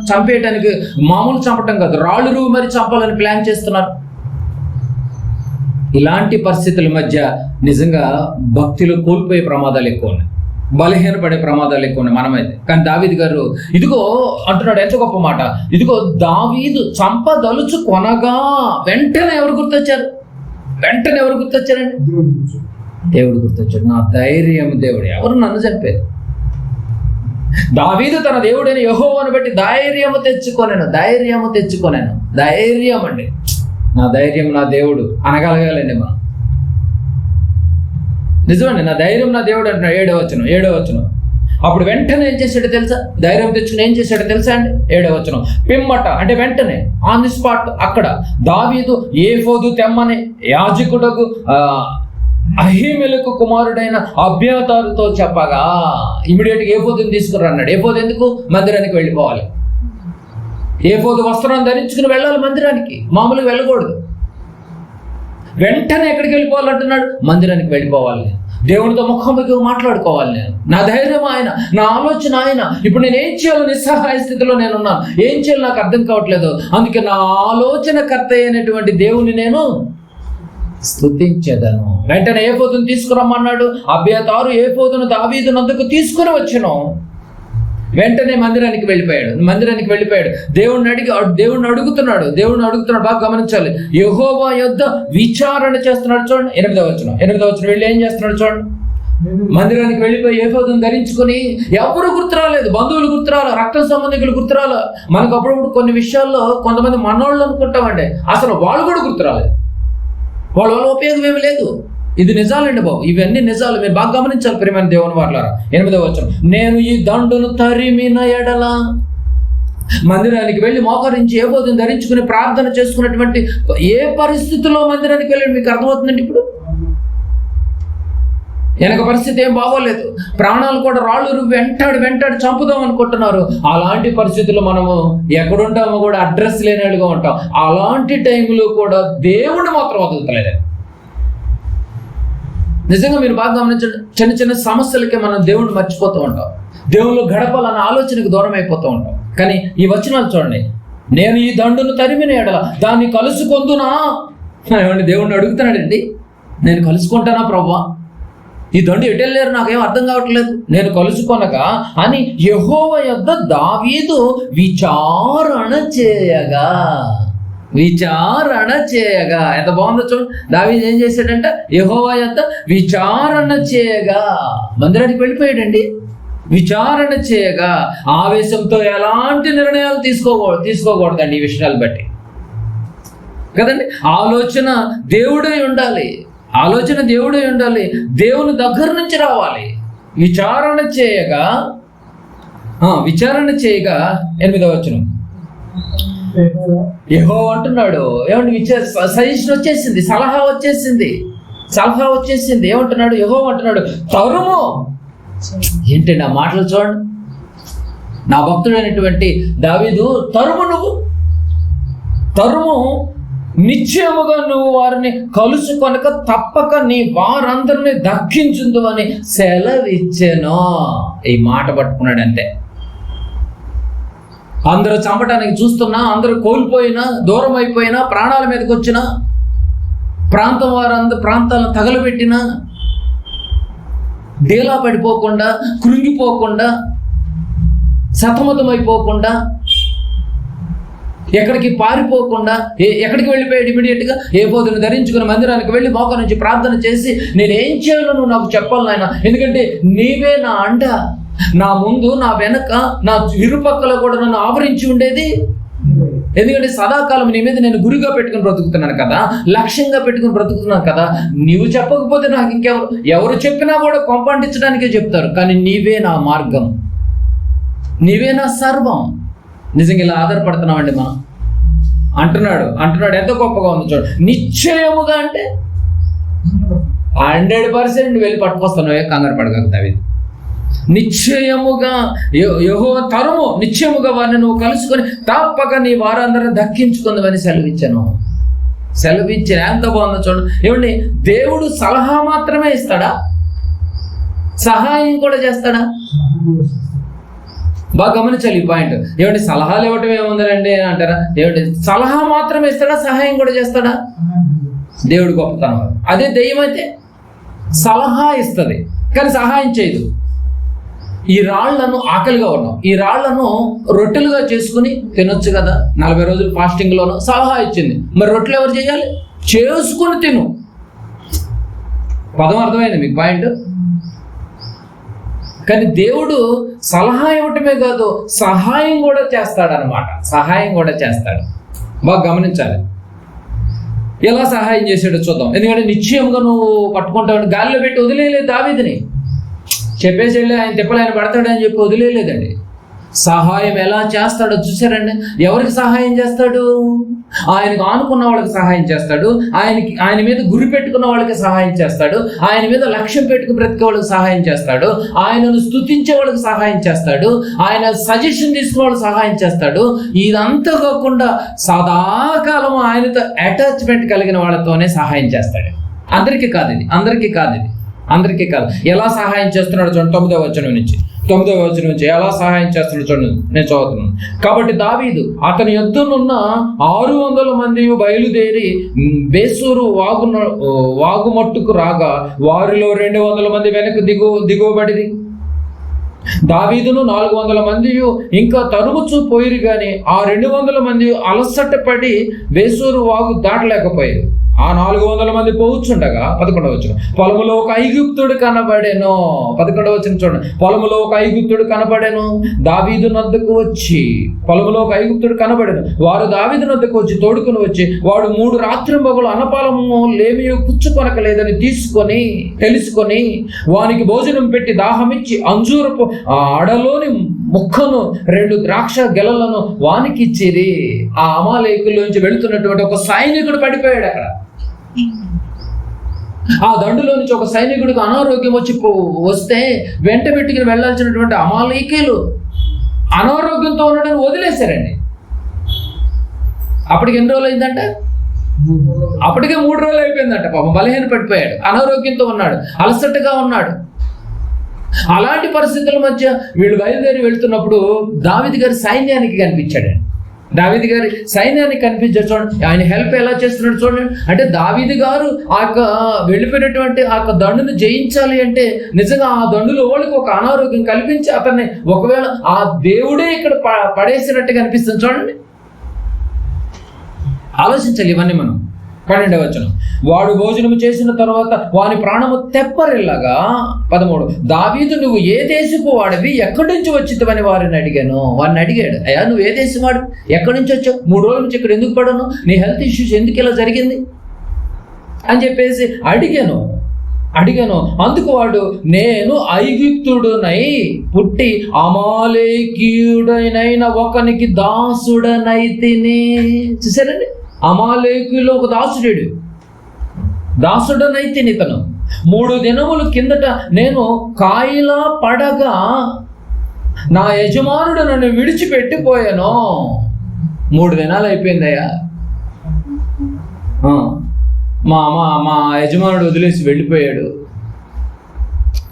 చంపేయటానికి మామూలు చంపటం కాదు, రాళ్ళు రువ్వు మరి చంపాలని ప్లాన్ చేస్తున్నారు. ఇలాంటి పరిస్థితుల మధ్య నిజంగా భక్తిలో కోల్పోయే ప్రమాదాలు ఎక్కువ ఉన్నాయి, బలహీనపడే ప్రమాదాలు ఎక్కువ ఉన్నాయి మనమైతే. కానీ దావీదు గారు ఇదిగో అంటున్నాడు, ఎంత గొప్ప మాట. ఇదిగో దావీదు చంపదలుచు కొనగా వెంటనే ఎవరు గుర్తొచ్చారు? వెంటనే ఎవరు గుర్తొచ్చారండి? దేవుడు గుర్తొచ్చాడు. నా ధైర్యం దేవుడు. ఎవరు నన్ను చంపారు? దావీదు తన దేవుడైన యెహోవాను బట్టి ధైర్యము తెచ్చుకోనేను. ధైర్యం అండి. నా ధైర్యం నా దేవుడు అనగలగాలండి మనం. నిజమండి, నా ధైర్యం నా దేవుడు అంటున్నాడు. 7వ వచనం. అప్పుడు వెంటనే ఏం చేశాడో తెలుసా? ధైర్యం తెచ్చుకుని ఏం చేశాడో తెలుసా అండి? 7వ వచనం. పిమ్మట అంటే వెంటనే, ఆన్ ది స్పాట్ అక్కడ దావీదు ఏఫోదు తెమ్మని యాజకుడకు అహీమెలకు కుమారుడైన అబ్యాతారుతో చెప్పగా ఇమీడియట్గా ఏఫోదుని తీసుకురన్నాడు. ఏఫోదు ఎందుకు? మందిరానికి వెళ్ళిపోవాలి. ఏఫోదు వస్త్రాన్ని ధరించుకుని వెళ్ళాలి మందిరానికి, మామూలుగా వెళ్ళకూడదు. వెంటనే ఎక్కడికి వెళ్ళిపోవాలంటున్నాడు? మందిరానికి వెళ్ళిపోవాలి. దేవునితో ముఖాముఖి మాట్లాడుకోవాలి. నేను నా ధైర్యం ఆయన, నా ఆలోచన ఆయన. ఇప్పుడు నేను ఏం చేయాలో నిస్సహాయ స్థితిలో నేనున్నాను. ఏం చేయాలో నాకు అర్థం కావట్లేదు. అందుకే నా ఆలోచన కర్త అయినటువంటి దేవుని నేను స్తుతించెదను. వెంటనే ఏఫోదును తీసుకురమ్మన్నాడు. అబ్యాతారు ఏఫోదును దావీదు నందుకు తీసుకుని వచ్చెను. వెంటనే మందిరానికి వెళ్ళిపోయాడు. దేవుణ్ణి అడుగుతున్నాడు. బాగా గమనించాలి. యెహోవా యొద్ద విచారణ చేస్తున్నాడు. చూడండి 8వ వచనం. వెళ్ళి ఏం చేస్తున్నాడు చూడండి. మందిరానికి వెళ్ళిపోయి ఏఫోదును ధరించుకుని ఎవరు గుర్తురాలేదు, బంధువులు గుర్తురాల, రక్త సంబంధికులు గుర్తురాల. మనకు అప్పుడప్పుడు కొన్ని విషయాల్లో కొంతమంది మనోళ్ళు అనుకుంటామండి, అసలు వాళ్ళు కూడా గుర్తురాలేదు. వాళ్ళ ఉపయోగం ఏమి లేదు. ఇది నిజాలండి బాబు, ఇవన్నీ నిజాలు. మీరు బాగా గమనించాలి ప్రియమైన దేవుని వారలారా. 8వ వచనం. నేను ఈ దండును తరిమిన ఎడల, మందిరానికి వెళ్ళి మోకరించి ఏఫోదును ధరించుకుని ప్రార్థన చేసుకున్నటువంటి ఏ పరిస్థితుల్లో మందిరానికి వెళ్ళండి మీకు అర్థమవుతుందండి. ఇప్పుడు వెనక పరిస్థితి ఏం బాగోలేదు, ప్రాణాలు కూడా రాళ్ళు వెంటాడు చంపుదాం అనుకుంటున్నారు. అలాంటి పరిస్థితుల్లో మనము ఎక్కడుంటామో కూడా అడ్రస్ లేనిగా ఉంటాం. అలాంటి టైంలో కూడా దేవుడు మాత్రం వదులుతలేదు. నిజంగా మీరు బాగా గమనించండి, చిన్న సమస్యలకే మనం దేవుడిని మర్చిపోతూ ఉంటాం, దేవుళ్ళు గడపాలన్న ఆలోచనకు దూరం అయిపోతూ ఉంటాం. కానీ ఈ వచనాలు చూడండి. నేను ఈ దండును తరిమిన ఎడల దాన్ని కలుసుకొందునా? దేవుడిని అడుగుతున్నాడండి, నేను కలుసుకుంటానా ప్రభువా? ఈ దండు ఎటెళ్ళారు నాకేం అర్థం కావట్లేదు, నేను కలుసుకొనగా అని యెహోవా యొద్ద దావీదు విచారణ చేయగా. ఎంత బాగుందో చూడండి. దావీదు ఏం చేశాడంటే యెహోవా యొద్ద విచారణ చేయగా మందిరానికి వెళ్ళిపోయాడండి. విచారణ చేయగా, ఆవేశంతో ఎలాంటి నిర్ణయాలు తీసుకోకూడదండి ఈ విషయాలు బట్టి కదండి. ఆలోచన దేవుడై ఉండాలి. దేవుని దగ్గర నుంచి రావాలి. విచారణ చేయగా 8వ వచనం. యెహోవా అంటున్నాడు, ఏమండి సజెషన్ వచ్చేసింది, సలహా వచ్చేసింది. ఏమంటున్నాడు? యెహోవా అంటున్నాడు, తరుము. ఏంటండి ఆ మాటలు చూడండి. నా భక్తుడైనటువంటి దావీదు, తరుము నిశ్చయముగా నువ్వు వారిని కలుసుకొనక తప్పక నీ వారందరినీ దక్కించుందు అని సెలవిచ్చెను. ఈ మాట పట్టుకున్నాడు అంతే. అందరూ చంపటానికి చూస్తున్నా, అందరూ కోల్పోయినా, దూరం అయిపోయినా, ప్రాణాల మీదకి వచ్చినా, ప్రాంతాలను తగలబెట్టినా, డేలా పడిపోకుండా, కృంగిపోకుండా, సతమతమైపోకుండా, ఎక్కడికి పారిపోకుండా, ఎక్కడికి వెళ్ళిపోయాడు ఇమీడియట్గా? ఏ బోధను ధరించుకుని మందిరానికి వెళ్ళి మోక నుంచి ప్రార్థన చేసి, నేనేం చేయాలో నువ్వు నాకు చెప్పాలి నాయన, ఎందుకంటే నీవే నా అండ, నా ముందు, నా వెనక, నా ఇరుపక్కల కూడా నన్ను ఆవరించి ఉండేది. ఎందుకంటే సదాకాలం నీ మీద నేను గురిగా పెట్టుకుని బ్రతుకుతున్నాను కదా, లక్ష్యంగా పెట్టుకుని బ్రతుకుతున్నాను కదా. నీవు చెప్పకపోతే నాకు ఎవరు చెప్పినా కూడా కొంపండించడానికే చెప్తారు. కానీ నీవే నా మార్గం, నీవే నా సర్వం. నిజంగా ఇలా ఆధారపడుతున్నామండి మనం. అంటున్నాడు ఎంత గొప్పగా ఉంది చూడు. నిశ్చయముగా అంటే 100% వెళ్ళి పట్టుకొస్తున్నావే, కంగారు పడగల దావీదు. నిశ్చయముగా యెహోవా తరుము, నిశ్చయముగా వారిని నువ్వు కలుసుకొని తప్పక నీ వారందరూ దక్కించుకుందామని సెలవిచ్చి ఎంత బాగుందో చూడండి. ఏమండి, దేవుడు సలహా మాత్రమే ఇస్తాడా? సహాయం కూడా చేస్తాడా? బాగా గమనించాలి ఈ పాయింట్. ఏమంటే సలహాలు ఇవ్వటం ఏముందండి అని అంటారా? ఏమంటే సలహా మాత్రమే ఇస్తాడా? సహాయం కూడా చేస్తాడా? దేవుడు గొప్పతనం. అదే దెయ్యం అయితే సలహా ఇస్తుంది కానీ సహాయం చేయదు. ఈ రాళ్లను, ఆకలిగా ఉన్నాం, ఈ రాళ్లను రొట్టెలుగా చేసుకుని తినొచ్చు కదా, 40 రోజులు ఫాస్టింగ్లోనూ సలహా ఇచ్చింది. మరి రొట్టెలు ఎవరు చేయాలి? చేసుకుని తిను. పదం అర్థమైంది మీకు పాయింట్? కానీ దేవుడు సలహా ఇవ్వటమే కాదు, సహాయం కూడా చేస్తాడనమాట. సహాయం కూడా చేస్తాడు. బాగా గమనించాలి. ఎలా సహాయం చేసాడో చూద్దాం. ఎందుకంటే నిశ్చయంగా నువ్వు పట్టుకుంటావు, గాలిలో పెట్టి వదిలేయలేదు దావీదుని. చెప్పేసి వెళ్ళి ఆయన తిప్పలు ఆయన పడతాడని చెప్పి వదిలేయలేదండి. సహాయం ఎలా చేస్తాడో చూసారండి. ఎవరికి సహాయం చేస్తాడు? ఆయనకు ఆనుకున్న వాళ్ళకి సహాయం చేస్తాడు, ఆయన మీద గురి పెట్టుకున్న వాళ్ళకి సహాయం చేస్తాడు, ఆయన మీద లక్ష్యం పెట్టుకుని బ్రతికే వాళ్ళకి సహాయం చేస్తాడు, ఆయనను స్తుతించే వాళ్ళకి సహాయం చేస్తాడు, ఆయన సజెషన్ తీసుకునే వాళ్ళకి సహాయం చేస్తాడు. ఇదంతా కాకుండా సదాకాలం ఆయనతో అటాచ్మెంట్ కలిగిన వాళ్ళతోనే సహాయం చేస్తాడు. అందరికీ కాదు ఇది. ఎలా సహాయం చేస్తున్నాడు చూడండి. 9వ వచనం నుంచి ఎలా సహాయం చేస్తున్నాడు చూడండి, నేను చదువుతున్నాను. కాబట్టి దావీదు అతని యొద్దనున్న 600 మంది బయలుదేరి బేసూరు వాగుమట్టుకు రాగా వారిలో 200 మంది వెనక్కి దిగువబడిరి. దావీదును 400 మంది ఇంకా తరుముచూ పోయిరు గాని ఆ 200 మంది అలసట పడి బేసూరు వాగు దాటలేకపోయారు. ఆ 400 మంది పోవచ్చుండగా 11వ వచనం, పొలములో ఒక ఐగుప్తుడు కనబడెను. 11వ వచనం చూడండి. పొలములో ఒక ఐగుప్తుడు కనబడెను, దావీదు నద్దకు వచ్చి, పొలములో ఒక ఐగుప్తుడు కనబడెను, వారు దావీదు నద్దకు వచ్చి తోడుకుని వచ్చి, వాడు 3 రాత్రింబగలు అన్నపాలము లేమియో పుచ్చుకొనకలేదని తెలుసుకొని వానికి భోజనం పెట్టి దాహమిచ్చి అంజూరపు అడలోని ముక్కను 2 ద్రాక్ష గెలలను వానికి ఇచ్చిరి. ఆ అమాలేకుల్లోంచి వెళుతున్నటువంటి ఒక సైనికుడు పడిపోయాడు అక్కడ. ఆ దండులో నుంచి ఒక సైనికుడికి అనారోగ్యం వస్తే వెంట పెట్టుకుని వెళ్ళాల్సినటువంటి అమాలేకీలు అనారోగ్యంతో ఉండడానికి వదిలేశారండి. అప్పటికి ఎన్ని రోజులు అయిందంట? అప్పటికే 3 రోజులు అయిపోయిందంట. పాపం బలహీన పడిపోయాడు, అనారోగ్యంతో ఉన్నాడు, అలసటగా ఉన్నాడు. అలాంటి పరిస్థితుల మధ్య వీళ్ళు బయలుదేరి వెళ్తున్నప్పుడు దావీదు గారి సైన్యానికి కనిపించాడు. దావీదు గారి సైన్యానికి కనిపించాడు చూడండి. ఆయన హెల్ప్ ఎలా చేస్తున్నాడు చూడండి. అంటే దావీదు గారు ఆ యొక్క వెళ్ళిపోయినటువంటి ఆ యొక్క దండును జయించాలి అంటే నిజంగా ఆ దండులో వాళ్ళకి ఒక అనారోగ్యం కల్పించి అతన్ని ఒకవేళ ఆ దేవుడే ఇక్కడ పడేసినట్టుగా అనిపిస్తుంది చూడండి. ఆలోచించాలి ఇవన్నీ మనం. 12వ వచనం, వాడు భోజనము చేసిన తర్వాత వాని ప్రాణము తెప్పరిల్లగా. 13, దావీదు నువ్వు ఏ దేశపు వాడివి, ఎక్కడి నుంచి వచ్చిద్దామని వారిని అడిగాడు. అయ్యా నువ్వు ఏ దేశం వాడు, ఎక్కడి నుంచి వచ్చావు, 3 రోజుల నుంచి ఇక్కడ ఎందుకు పడను, నీ హెల్త్ ఇష్యూస్ ఎందుకు ఇలా జరిగింది అని చెప్పేసి అడిగాను. అందుకు వాడు, నేను ఐగుప్తుడునై పుట్టి అమాలేకీయుడైన ఒకనికి దాసుడనైతిని. చూసారండి, అమాలేకీలో ఒక దాసుడనైతిని. ఇతను 3 దినముల కిందట నేను కాయిలా పడగా నా యజమానుడు నన్ను విడిచిపెట్టిపోయాను. 3 దినాలు అయిపోయిందయ్యా. మా యజమానుడు వదిలేసి వెళ్ళిపోయాడు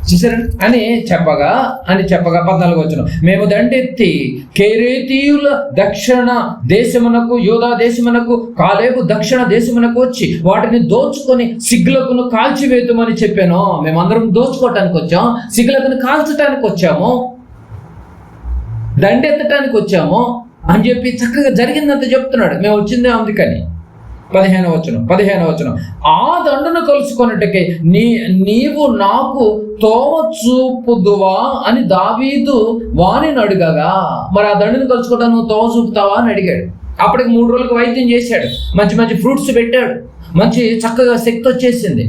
చూసారండి అని చెప్పగా 14 వచనం, మేము దండెత్తి కెరేతీయుల దక్షిణ దేశమునకు యూదా దేశమునకు కాలేబు దక్షిణ దేశమునకు వచ్చి వాటిని దోచుకొని సిగ్లకును కాల్చివేతుమని చెప్పాను. మేమందరం దోచుకోవటానికి వచ్చాము, సిగ్లకును కాల్చడానికి వచ్చాము, దండెత్తటానికి వచ్చాము అని చెప్పి చక్కగా జరిగిందంత చెప్తున్నాడు. మేము వచ్చిందే అందుకని. 15వ వచనం, ఆ దండును కలుసుకొనుటకై నీవు నాకు తోవ చూపుదువా అని దావీదు వానిని అడుగగా, మరి ఆ దండును కలుసుకోవడానికి నువ్వు తోవ చూపుతావా అని అడిగాడు. అప్పటికి 3 రోజులకు వైద్యం చేశాడు, మంచి ఫ్రూట్స్ పెట్టాడు, మంచి చక్కగా శక్తి వచ్చేసింది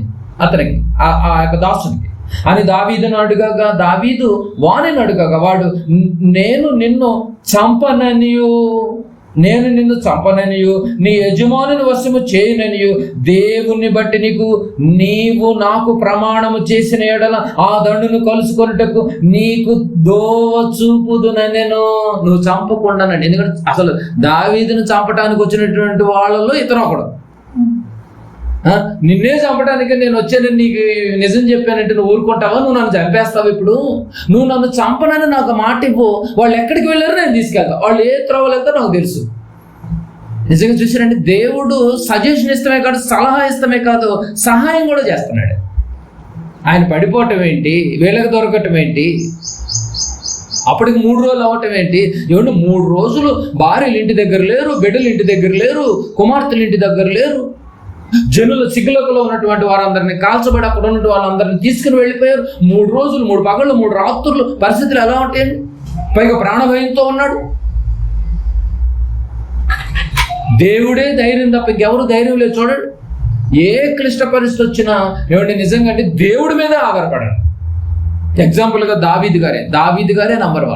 అతనికి, ఆ యొక్క దాసునికి అని దావీదును అడుగగా, దావీదు వానిని అడుగగా వాడు నేను నిన్ను చంపననియు నీ యజమానుని వశము చేయననియు దేవుణ్ణి బట్టి నీవు నాకు ప్రమాణము చేసిన ఎడల ఆ దండును కలుసుకొనుటకు నీకు దోవ చూపుదునెను. నువ్వు చంపకుండానండి. ఎందుకంటే అసలు దావీదును చంపటానికి వచ్చినటువంటి వాళ్ళలో ఇతను ఒకడు. నిన్నే చంపడానికి నేను వచ్చానని నీకు నిజం చెప్పానంటే నువ్వు ఊరుకుంటావా? నువ్వు నన్ను చంపేస్తావు. ఇప్పుడు నువ్వు నన్ను చంపనని నాకు మాట ఇవ్వు, వాళ్ళు ఎక్కడికి వెళ్ళారో నేను తీసుకెళ్తా, వాళ్ళు ఏ త్రోవలేదో నాకు తెలుసు. నిజంగా చూసారంటే దేవుడు సజెషన్ ఇష్టమే కాదు, సలహా ఇష్టమే కాదు, సహాయం కూడా చేస్తున్నాడు. ఆయన పడిపోవటం ఏంటి, వీళ్ళకి దొరకటం ఏంటి, అప్పటికి 3 రోజులు అవ్వటం ఏంటి? ఏమంటే 3 రోజులు భార్యలు ఇంటి దగ్గర లేరు, బిడ్డలు ఇంటి దగ్గర లేరు, కుమార్తెలు ఇంటి దగ్గర లేరు, జనుల సిగ్గులకులో ఉన్నటువంటి వారందరినీ కాల్చబడి అక్కడ ఉన్నటువంటి వాళ్ళందరినీ తీసుకుని వెళ్ళిపోయారు. 3 రోజులు 3 పగళ్ళు 3 రాత్రులు పరిస్థితులు ఎలా ఉంటాయండి? పైగా ప్రాణభయంతో ఉన్నాడు. దేవుడే ధైర్యం తప్ప ఇంకెవరు ధైర్యం లేదు. చూడండి, ఏ క్లిష్ట పరిస్థితి వచ్చినా ఏమంటే నిజంగా అంటే దేవుడి మీద ఆధారపడండి. ఎగ్జాంపుల్గా దావీదు గారే నంబర్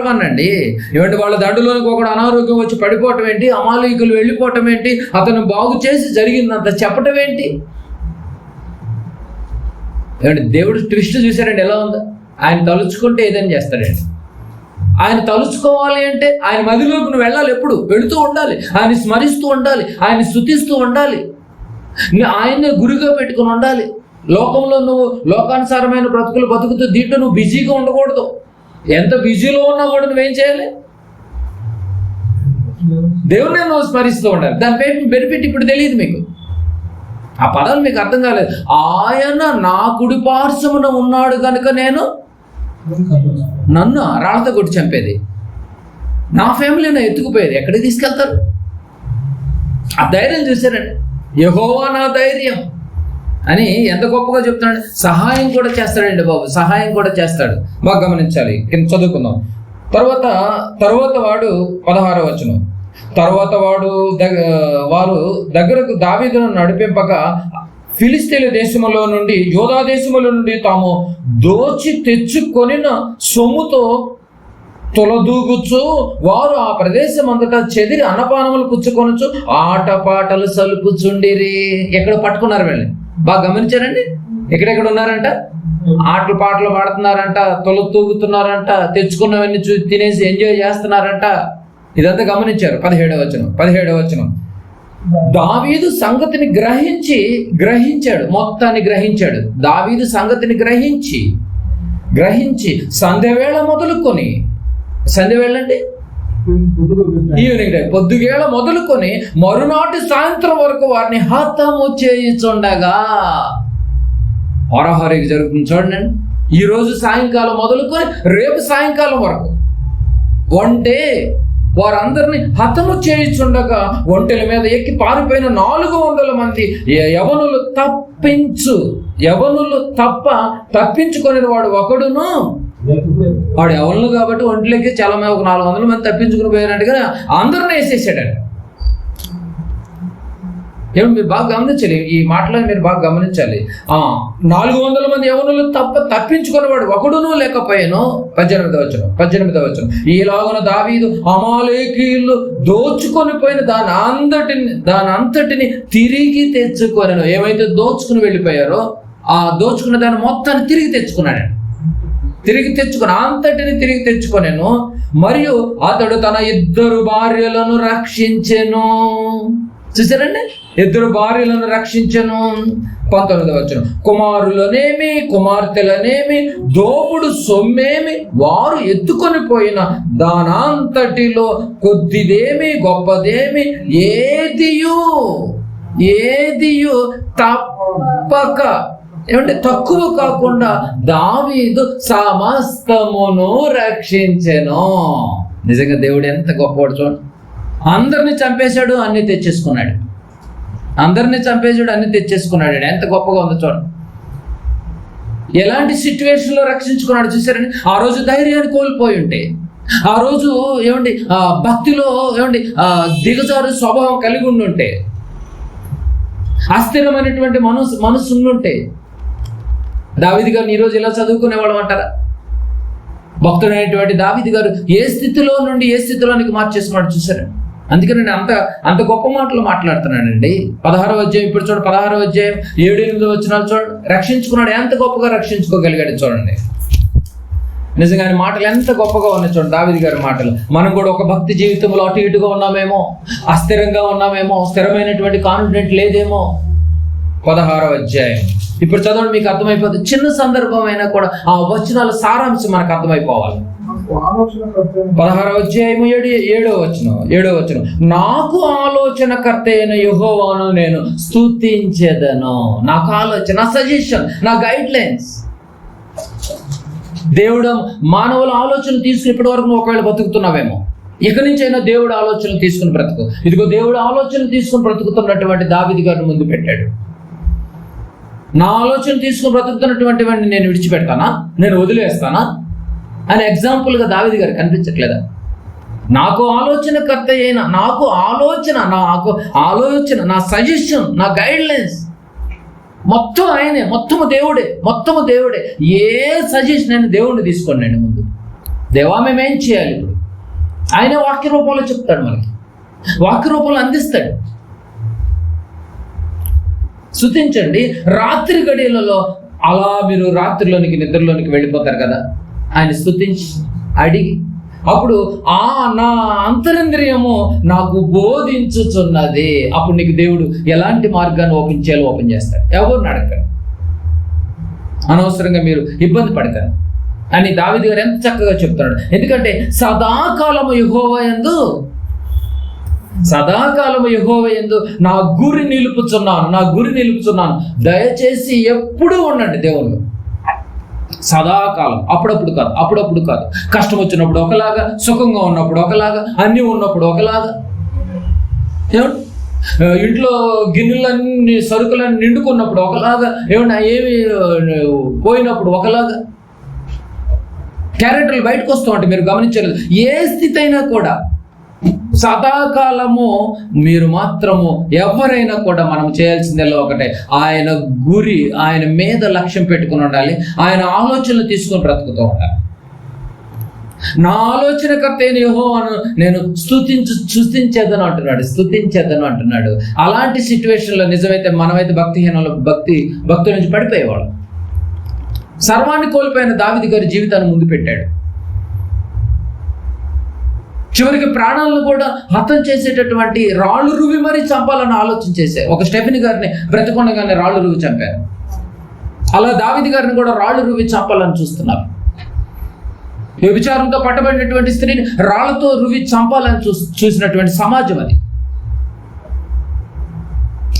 1 అండి. ఏమంటే వాళ్ళ దండులోనికి ఒకడు అనారోగ్యం వచ్చి పడిపోవటం ఏంటి, అమాలీకులు వెళ్ళిపోవటం ఏంటి, అతను బాగు చేసి జరిగిందంత చెప్పటం ఏంటి? ఏమంటే దేవుడు ట్విస్ట్ చూశారండి ఎలా ఉందో. ఆయన తలుచుకుంటే ఏదైనా చేస్తాడండి. ఆయన తలుచుకోవాలి అంటే ఆయన మదిలోకి నువ్వు వెళ్ళాలి, ఎప్పుడు వెళుతూ ఉండాలి, ఆయన స్మరిస్తూ ఉండాలి, ఆయన స్తుతిస్తూ ఉండాలి, ఆయన్ని గురిగా పెట్టుకుని ఉండాలి. లోకంలో నువ్వు లోకానుసారమైన బ్రతుకులు బతుకుతూ దీంట్లో నువ్వు బిజీగా ఉండకూడదు. ఎంత బిజీలో ఉన్నా కూడా నువ్వేం చేయాలి? దేవుడిని నువ్వు స్మరిస్తూ ఉండాలి. దాని బెనిఫిట్ ఇప్పుడు తెలియదు మీకు, ఆ పదాలు మీకు అర్థం కాలేదు. ఆయన నా కుడి పార్శ్వమున ఉన్నాడు కనుక నన్ను రాళ్ళతో కొట్టి చంపేది, నా ఫ్యామిలీని ఎత్తుకుపోయేది ఎక్కడికి తీసుకెళ్తారు? ఆ ధైర్యం చూశారండి. యెహోవా నా ధైర్యం అని ఎంత గొప్పగా చెప్తున్నాడు. సహాయం కూడా చేస్తాడండి బాబు, సహాయం కూడా చేస్తాడు. బాగా గమనించాలి. కింద చదువుకుందాం. తర్వాత వాడు 16వ వచనం, వారు దగ్గరకు దావీదును నడిపింపగా ఫిలిస్తీన్ల దేశములో నుండి యోధా దేశముల నుండి తాము దోచి తెచ్చుకొనిన సొమ్ముతో తొలదూగుచు వారు ఆ ప్రదేశం అంతటా చెదిరి అన్నపానములు పుచ్చుకొనొచ్చు ఆటపాటలు సలుపుచుండిరి. ఎక్కడ పట్టుకున్నారు వెళ్ళి? బాగా గమనించారండి. ఎక్కడెక్కడ ఉన్నారంట? ఆటలు పాటలు పాడుతున్నారంట, తూగుతున్నారంట, తెచ్చుకున్నవన్నీ తినేసి ఎంజాయ్ చేస్తున్నారంట. ఇదంతా గమనించారు. 17వ వచనం, దావీదు సంగతిని గ్రహించాడు, మొత్తాన్ని గ్రహించాడు. దావీదు సంగతిని గ్రహించి సంధ్యవేళ మొదలుకొని, సంధ్యవేళ అంటే ఈవినింగ్ టైం, పొద్దుగేళ మొదలుకొని మరునాటి సాయంత్రం వరకు వారిని హతము చేయుచుండగా, హోరాహోరీకి జరుగుతుంది చూడండి. ఈ రోజు సాయంకాలం మొదలుకొని రేపు సాయంకాలం వరకు ఒంటే వారందరినీ హతము చేయుచుండగా ఒంటెల మీద ఎక్కి పారిపోయిన 400 మంది యవనులు తప్పించుకొని వాడు ఒకడును. వాడు యవనులు కాబట్టి ఒంట్లోకి చాలా మంది, ఒక 400 మంది తప్పించుకుని పోయారంటే అందరిని వేసేసాడంట. ఏమో మీరు బాగా గమనించాలి, ఈ మాటలో మీరు బాగా గమనించాలి. 400 మంది యవనులు తప్పించుకునేవాడు ఒకడును లేకపోయాను. 18వ వచనం, ఈలాగున దావీదు అమాలేకీయులు దోచుకొని పోయిన దాని అంతటిని తిరిగి తెచ్చుకొనెను. ఏమైతే దోచుకుని వెళ్ళిపోయారో ఆ దోచుకున్న దాన్ని మొత్తాన్ని తిరిగి తెచ్చుకున్నాడు. అంతటిని తిరిగి తెచ్చుకొనెను. మరియు అతడు తన 2 భార్యలను రక్షించెను. చూసారండి, 2 భార్యలను రక్షించను. 19వ వచనం, కుమారులనేమి కుమార్తెలనేమి దోపుడు సొమ్మేమి వారు ఎత్తుకొని పోయిన దానంతటిలో కొద్దిదేమి గొప్పదేమి ఏదియు తప్పక ఏమంటే తక్కువ కాకుండా దావీదు సమస్తమును రక్షించెను. నిజంగా దేవుడు ఎంత గొప్పవాడు చూడండి. అందరిని చంపేశాడు, అన్ని తెచ్చేసుకున్నాడు. అందరిని చంపేశాడు, అన్ని తెచ్చేసుకున్నాడు. ఎంత గొప్పగా ఉందో చూడండి. ఎలాంటి సిచ్యువేషన్లో రక్షించుకున్నాడు చూసారని. ఆ రోజు ధైర్యాన్ని కోల్పోయి ఉంటే, ఆ రోజు ఏమండి భక్తిలో ఏమండి దిగజారు స్వభావం కలిగి ఉండుంటే, అస్థిరమైనటువంటి మనసు ఉండుంటే, దావీదు గారిని ఈరోజు ఇలా చదువుకునేవాళ్ళం అంటారా? భక్తుడైనటువంటి దావీదు గారు ఏ స్థితిలో నుండి ఏ స్థితిలోనికి మార్చేసుకున్నాడు చూసారండి. అందుకని నేను అంత గొప్ప మాటలు మాట్లాడుతున్నానండి. 16వ అధ్యాయం ఇప్పుడు చూడండి, 16వ అధ్యాయం 7-8 వచనాలు చూడండి. రక్షించుకున్నాడు, ఎంత గొప్పగా రక్షించుకోగలిగాడు చూడండి. నిజంగా ఆయన మాటలు ఎంత గొప్పగా ఉన్నాయి చూడండి, దావీదు గారి మాటలు. మనం కూడా ఒక భక్తి జీవితంలో అటు ఇటుగా ఉన్నామేమో, అస్థిరంగా ఉన్నామేమో, స్థిరమైనటువంటి కాన్ఫిడెంట్ లేదేమో. 16వ అధ్యాయం ఇప్పుడు చదవండి, మీకు అర్థమైపోతుంది. చిన్న సందర్భం అయినా కూడా ఆ వచనాల సారాంశం మనకు అర్థమైపోవాలి. 16వ అధ్యాయము 7వ వచనం, నాకు ఆలోచనకర్త అయిన యెహోవాను నేను స్తుతించెదను. నాకు ఆలోచన, నా సజెషన్, నా గైడ్ లైన్స్. దేవుడు మానవుల ఆలోచనలు తీసుకుని ఇప్పటి వరకు ఒకవేళ బతుకుతున్నావేమో, ఇక నుంచి అయినా దేవుడు ఆలోచనలు తీసుకుని బ్రతుకు. ఇదిగో దేవుడు ఆలోచనలు తీసుకుని బ్రతుకుతున్నటువంటి దావీదు గారిని ముందు పెట్టాడు. నా ఆలోచన తీసుకుని బ్రతుకుతున్నటువంటి వాడిని నేను విడిచిపెడతానా, నేను వదిలేస్తానా అని ఎగ్జాంపుల్గా దావీదు గారు కనిపించట్లేదా? నాకు ఆలోచనకర్త అయిన, నాకు ఆలోచన, నా సజెషన్, నా గైడ్ లైన్స్ మొత్తం ఆయనే, మొత్తము దేవుడే. ఏ సజెషన్ అయినా దేవుడిని తీసుకోండి ముందు. దేవా మేమేం చేయాలి ఇప్పుడు? ఆయన వాక్య రూపంలో చెప్తాడు, మనకి వాక్య రూపంలో అందిస్తాడు. స్తుతించండి. రాత్రి గడియలలో అలా మీరు రాత్రిలోనికి నిద్రలోనికి వెళ్ళిపోతారు కదా, ఆయన స్తుతించి అడిగి, అప్పుడు నా అంతరింద్రియము నాకు బోధించుచున్నది. అప్పుడు నీకు దేవుడు ఎలాంటి మార్గాన్ని ఓపెన్ చేయాలో ఓపెన్ చేస్తాడు. ఎవరిని అడగండి, అనవసరంగా మీరు ఇబ్బంది పడతారు అని దావీదు గారు ఎంత చక్కగా చెప్తున్నాడు. ఎందుకంటే సదాకాలము యెహోవా యందు నా గురి నిలుపుచున్నాను. దయచేసి ఎప్పుడూ ఉండండి దేవుళ్ళు. సదాకాలం, అప్పుడప్పుడు కాదు. కష్టం వచ్చినప్పుడు ఒకలాగా, సుఖంగా ఉన్నప్పుడు ఒకలాగా, అన్నీ ఉన్నప్పుడు ఒకలాగా. ఇంట్లో గిన్నెలన్నీ సరుకులన్నీ నిండుకున్నప్పుడు ఒకలాగా, ఏమన్నా ఏమి పోయినప్పుడు ఒకలాగా. క్యారెక్టర్లు బయటకు వస్తూ ఉంటాయి, మీరు గమనించలేదు. ఏ స్థితి అయినా కూడా సదాకాలము మీరు మాత్రము ఎవరైనా కూడా మనం చేయాల్సిందల్లా ఒకటే, ఆయన గురి, ఆయన మీద లక్ష్యం పెట్టుకుని ఉండాలి. ఆయన ఆలోచనలు తీసుకొని బ్రతుకుతూ ఉండాలి. నా ఆలోచనకర్త అయిన యెహోవాను నేను స్తుతించేదను అంటున్నాడు. అలాంటి సిచ్యువేషన్లో నిజమైతే మనమైతే భక్తి నుంచి పడిపోయేవాళ్ళం. సర్వాన్ని కోల్పోయిన దావీదు గారి జీవితాన్ని ముందు పెట్టాడు. చివరికి ప్రాణాలను కూడా హతం చేసేటటువంటి రాళ్ళు రువి మరీ చంపాలని ఆలోచన చేశారు. ఒక స్టెఫెనీ గారిని బ్రతికొండగానే రాళ్ళు రువి చంపారు. అలా దావీదు గారిని కూడా రాళ్ళు రువి చంపాలని చూస్తున్నారు. వ్యభిచారంతో పట్టబడినటువంటి స్త్రీని రాళ్లతో రువి చంపాలని చూసినటువంటి సమాజం అది.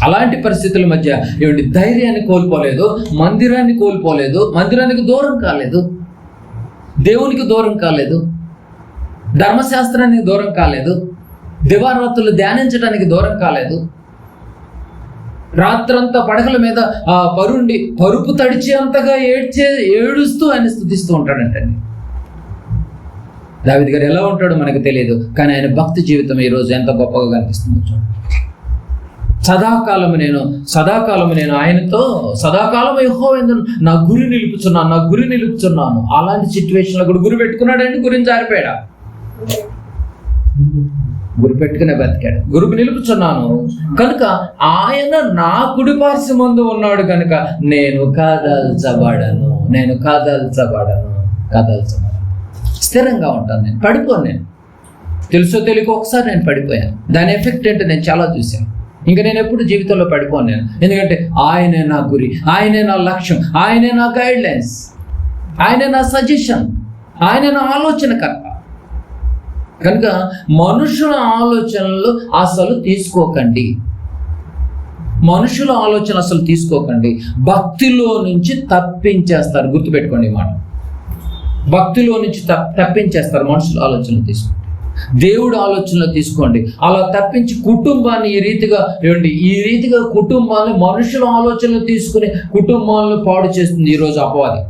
అలాంటి పరిస్థితుల మధ్య ఏమిటి ధైర్యాన్ని కోల్పోలేదు, మందిరానికి దూరం కాలేదు, దేవునికి దూరం కాలేదు, ధర్మశాస్త్రానికి దూరం కాలేదు, దివారాత్రులు ధ్యానించడానికి దూరం కాలేదు. రాత్రంతా పడకల మీద పరుపు తడిచేంతగా ఏడుస్తూ ఆయన స్తుతిస్తూ ఉంటాడంటండి. దావీదు గారు ఎలా ఉంటాడో మనకు తెలియదు, కానీ ఆయన భక్తి జీవితం ఈరోజు ఎంత గొప్పగా కనిపిస్తుందో చూడండి. సదాకాలము నేను ఆయనతో సదాకాలం యెహోవా యందు నా గురి నిలుపుచున్నాను. అలాంటి సిచ్యువేషన్లో కూడా గురి పెట్టుకున్నాడండి, గురిని జారిపోయాడా? గురి పెట్టుకునే బతికాడు. గురుకు నిలుపుచున్నాను కనుక ఆయన నా కుడిపార్శ్వమందు ఉన్నాడు కనుక నేను కదల్చబడను. స్థిరంగా ఉంటాను, నేను పడిపోను. నేను తెలుసో తెలియక ఒకసారి నేను పడిపోయాను. దాని ఎఫెక్ట్ ఏంటో నేను చాలా చూశాను. ఇంకా నేను ఎప్పుడు జీవితంలో పడిపోను నేను. ఎందుకంటే ఆయనే నా గురి, ఆయనే నా లక్ష్యం, ఆయనే నా గైడ్ లైన్స్, ఆయనే నా సజెషన్, ఆయనే నా ఆలోచనకర్త. కనుక మనుషుల ఆలోచనలు అసలు తీసుకోకండి. మనుషుల ఆలోచన అసలు తీసుకోకండి. భక్తిలో నుంచి తప్పించేస్తారు. గుర్తుపెట్టుకోండి ఈ మాట. భక్తిలో నుంచి తప్పించేస్తారు మనుషుల ఆలోచనలు తీసుకోండి. దేవుడు ఆలోచనలు తీసుకోండి. అలా తప్పించి కుటుంబాన్ని ఈ రీతిగా కుటుంబాన్ని మనుషుల ఆలోచనలు తీసుకుని కుటుంబాలను పాడు చేస్తుంది ఈరోజు అపవాది.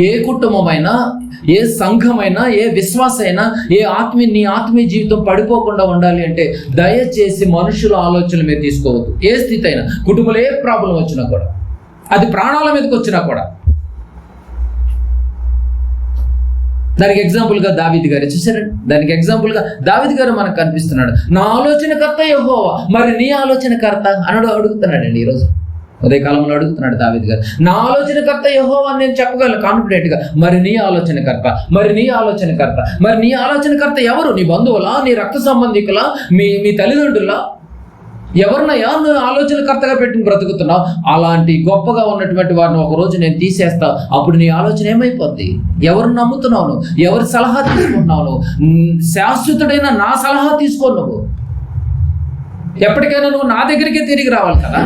ఏ కుటుంబమైనా, ఏ సంఘమైనా, ఏ విశ్వాసైనా, నీ ఆత్మీయ జీవితం పడిపోకుండా ఉండాలి అంటే దయచేసి మనుషుల ఆలోచనలు మీరు తీసుకోవద్దు. ఏ స్థితి అయినా, కుటుంబంలో ఏ ప్రాబ్లం వచ్చినా కూడా, అది ప్రాణాల మీదకి వచ్చినా కూడా. దానికి ఎగ్జాంపుల్గా దావీదు గారు చూసారండి. దానికి ఎగ్జాంపుల్గా దావీదు గారు మనకు కనిపిస్తున్నాడు. నా ఆలోచనకర్త యెహోవా, మరి నీ ఆలోచనకర్త అడుగుతున్నాడండి ఈరోజు. ఉదయకాలంలో అడుగుతున్నాడు దావీదు గారు. నా ఆలోచనకర్త యెహోవా అని నేను చెప్పగలను కాన్ఫిడెంట్గా. మరి నీ ఆలోచనకర్త, మరి నీ ఆలోచనకర్త, మరి నీ ఆలోచనకర్త ఎవరు? నీ బంధువులా, నీ రక్త సంబంధికులా, మీ తల్లిదండ్రులా? ఎవరినయ్యా నువ్వు ఆలోచనకర్తగా పెట్టుకుని బ్రతుకుతున్నావు? అలాంటి గొప్పగా ఉన్నటువంటి వారిని ఒకరోజు నేను తీసేస్తా. అప్పుడు నీ ఆలోచన ఏమైపోద్ది? ఎవరు నమ్ముతున్నావు నువ్వు? ఎవరి సలహా తీసుకుంటున్నావు నువ్వు? శాశ్వతుడైన నా సలహా తీసుకో. నువ్వు ఎప్పటికైనా నువ్వు నా దగ్గరికే తిరిగి రావాలి కదా.